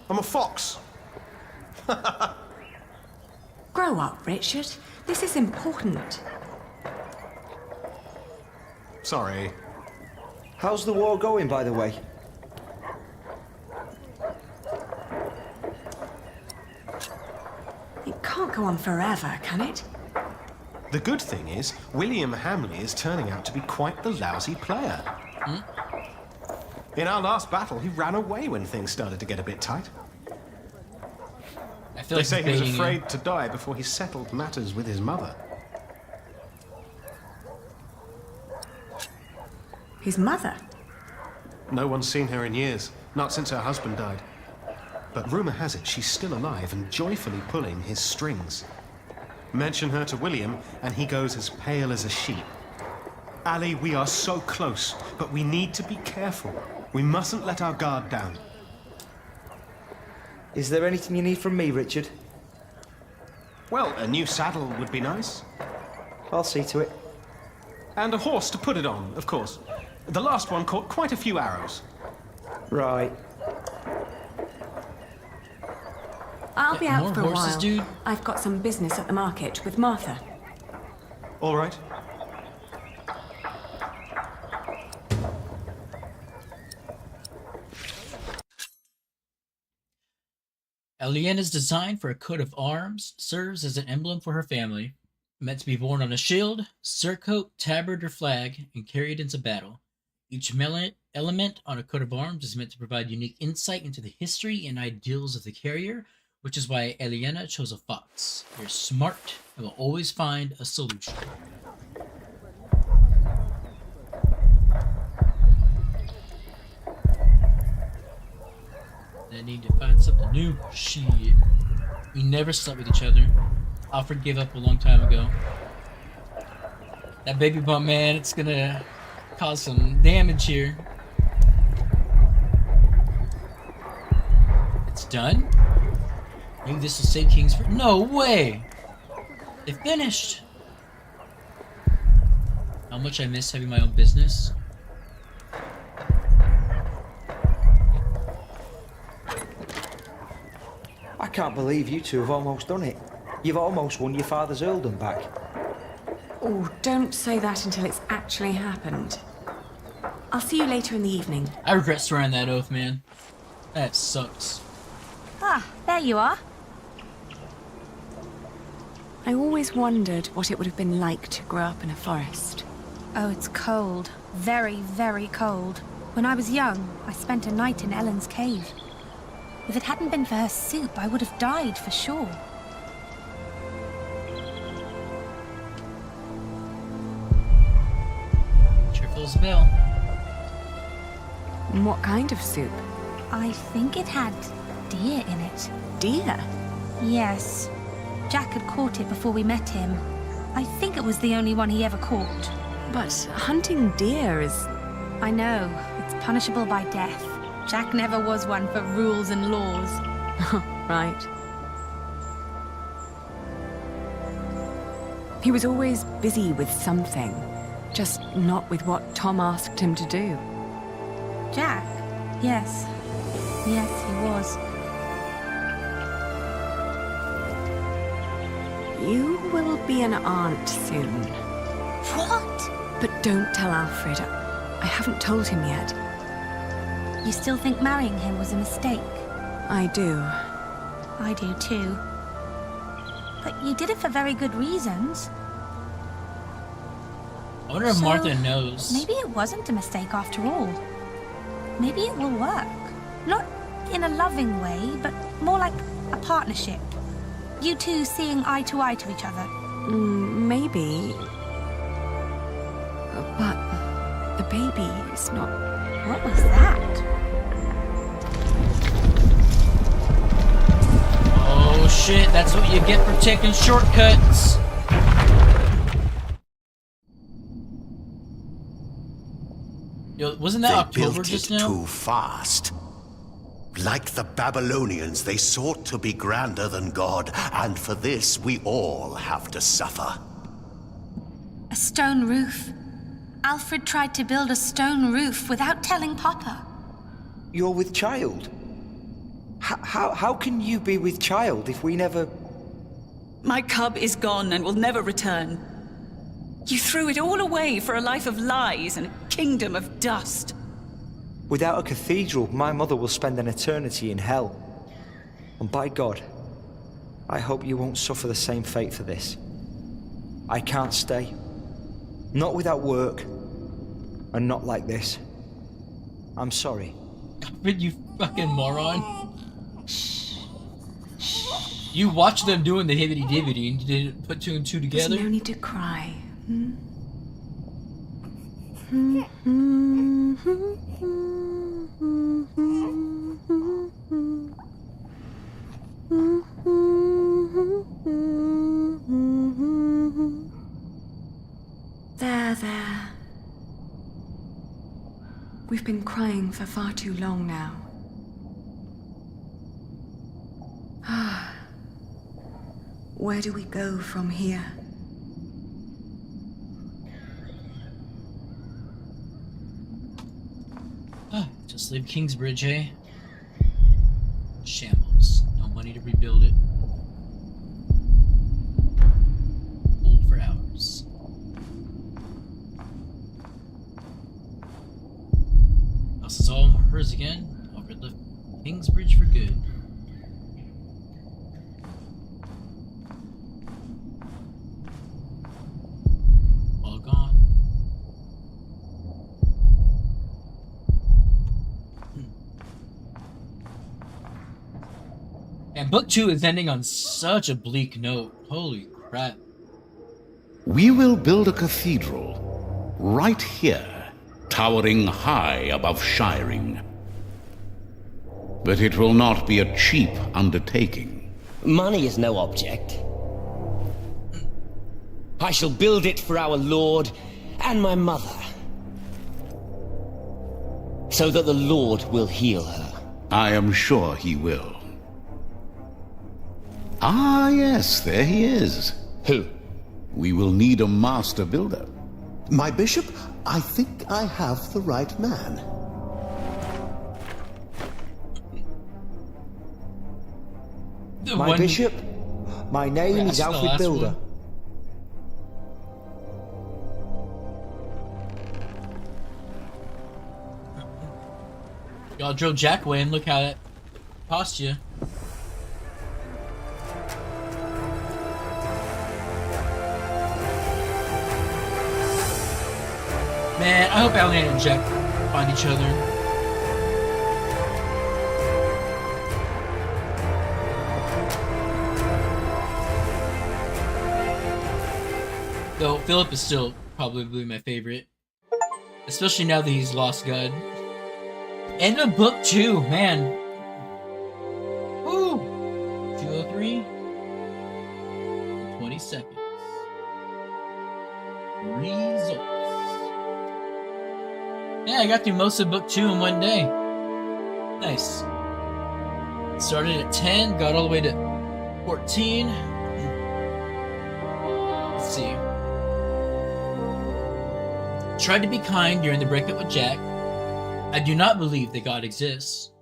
I'm a fox. Grow up, Richard. This is important. Sorry. How's the war going, by the way? It can't go on forever, can it? The good thing is, William Hamleigh is turning out to be quite the lousy player. In our last battle, he ran away when things started to get a bit tight. I feel They like say he was baiting you. afraid to die before he settled matters with his mother. His mother? No one's seen her in years, not since her husband died. But rumor has it she's still alive and joyfully pulling his strings. Mention her to William, and he goes as pale as a sheep. Ali, we are so close, but we need to be careful. We mustn't let our guard down. Is there anything you need from me, Richard? Well, a new saddle would be nice. I'll see to it. And a horse to put it on, of course. The last one caught quite a few arrows. Right. I'll be out more for a horses, while. dude? I've got some business at the market with Martha. All right. Aliena's design for a coat of arms serves as an emblem for her family, meant to be worn on a shield, surcoat, tabard, or flag, and carried into battle. Each element on a coat of arms is meant to provide unique insight into the history and ideals of the carrier, which is why Aliena chose a fox. They're smart and will always find a solution. I need to find something new. Shit. We never slept with each other. Alfred gave up a long time ago. That baby bump, man, it's gonna cause some damage here. It's done? Maybe this will save Kingsbridge. No way! They finished! How much I miss having my own business. I can't believe you two have almost done it. You've almost won your father's earldom back. Oh, don't say that until it's actually happened. I'll see you later in the evening. I regret swearing that oath, man. That sucks. Ah, there you are. I always wondered what it would have been like to grow up in a forest. Oh, it's cold. Very, very cold. When I was young, I spent a night in Ellen's cave. If it hadn't been for her soup, I would have died for sure. Cheerful as a bell. And what kind of soup? I think it had deer in it. Deer? Yes. Jack had caught it before we met him. I think it was the only one he ever caught. But hunting deer is... I know. It's punishable by death. Jack never was one for rules and laws. Right. He was always busy with something, just not with what Tom asked him to do. Jack? Yes. Yes, he was. You will be an aunt soon. What? But don't tell Alfred. I haven't told him yet. You still think marrying him was a mistake? I do. I do too. But you did it for very good reasons. I wonder if Martha knows. Maybe it wasn't a mistake after all. Maybe it will work. Not in a loving way, but more like a partnership. You two seeing eye to each other. Maybe. But the baby is not... What was that? Oh shit, that's what you get for taking shortcuts. Yo, wasn't that They October built just it now? too fast. Like the Babylonians, they sought to be grander than God, and for this we all have to suffer. A stone roof. Alfred tried to build a stone roof without telling Papa. You're with child? How can you be with child if we never... My cub is gone and will never return. You threw it all away for a life of lies and a kingdom of dust. Without a cathedral, my mother will spend an eternity in hell. And by God, I hope you won't suffer the same fate for this. I can't stay. Not without work. And not like this. I'm sorry. But you fucking moron. You watched them doing the hibbity dibbity and you didn't put two and two together? There's no need to cry. There. We've been crying for far too long now. Where do we go from here? Just leave Kingsbridge, eh? Shambles. No money to rebuild it. Hold for hours. House is all hers again. Alfred left Kingsbridge for good. And book 2 is ending on such a bleak note. Holy crap. We will build a cathedral right here, towering high above Shiring. But it will not be a cheap undertaking. Money is no object. I shall build it for our Lord and my mother, so that the Lord will heal her. I am sure he will. Ah, yes, there he is. Who? We will need a master builder. My bishop, I think I have the right man. My bishop, my name is Alfred Builder. Y'all drove Jack away and look how it cost you. Man, I hope Aliena and Jack find each other. Though Philip is still probably my favorite. Especially now that he's lost God. End of book 2, man. Woo! 203. 20 seconds. Results. Yeah, I got through most of book 2 in one day. Nice. Started at 10, got all the way to 14. Let's see. Tried to be kind during the breakup with Jack. I do not believe that God exists.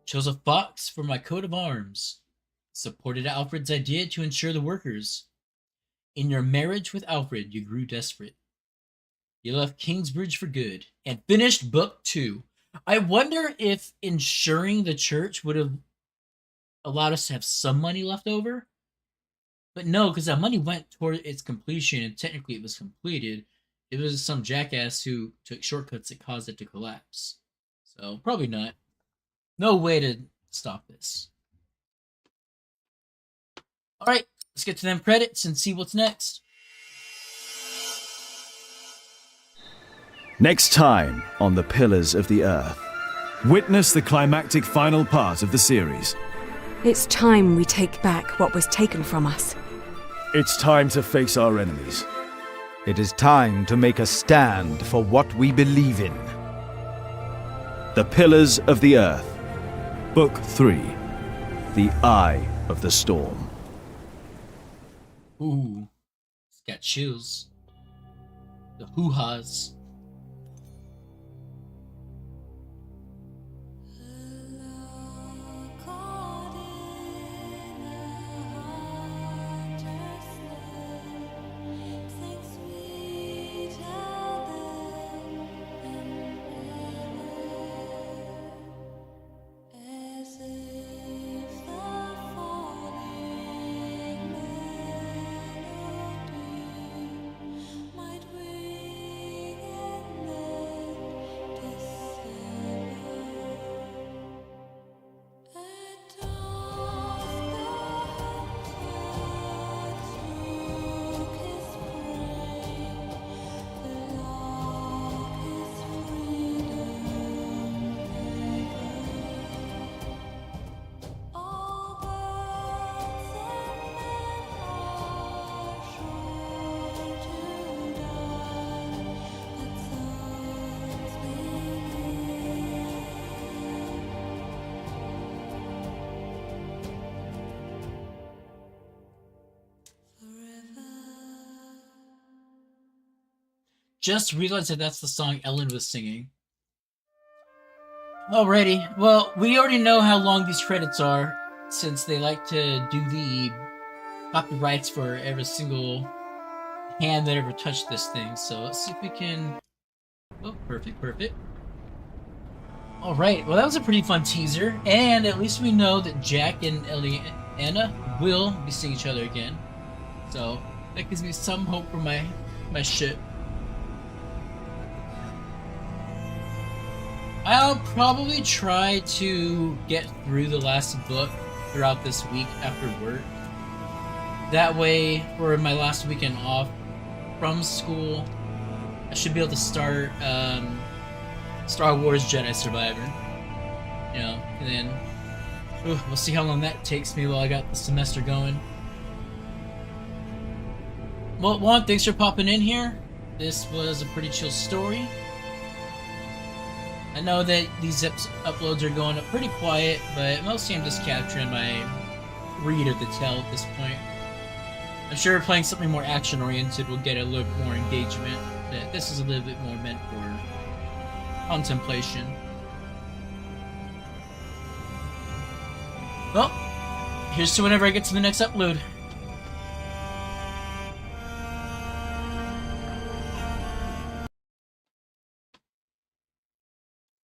Chose a fox for my coat of arms. Supported Alfred's idea to ensure the workers. In your marriage with Alfred, you grew desperate. You left Kingsbridge for good and finished book 2. I wonder if insuring the church would have allowed us to have some money left over. But no, because that money went toward its completion, and technically it was completed. It was some jackass who took shortcuts that caused it to collapse. So, probably not. No way to stop this. Alright, let's get to them credits and see what's next. Next time on The Pillars of the Earth. Witness the climactic final part of the series. It's time we take back what was taken from us. It's time to face our enemies. It is time to make a stand for what we believe in. The Pillars of the Earth. Book 3. The Eye of the Storm. Ooh. It's got chills. The hoo-has. Just realized that that's the song Ellen was singing. Alrighty, well, we already know how long these credits are, since they like to do the copyrights for every single hand that ever touched this thing. So let's see if we can... Oh, perfect, perfect. Alright, well that was a pretty fun teaser, and at least we know that Jack and Aliena will be seeing each other again. So that gives me some hope for my ship. I'll probably try to get through the last book throughout this week after work. That way, for my last weekend off from school, I should be able to start Star Wars Jedi Survivor. You know, and then we'll see how long that takes me while I got the semester going. Well, Juan, thanks for popping in here. This was a pretty chill story. I know that these uploads are going up pretty quiet, but mostly I'm just capturing my read of the tale at this point. I'm sure playing something more action-oriented will get a little bit more engagement, but this is a little bit more meant for contemplation. Well, here's to whenever I get to the next upload.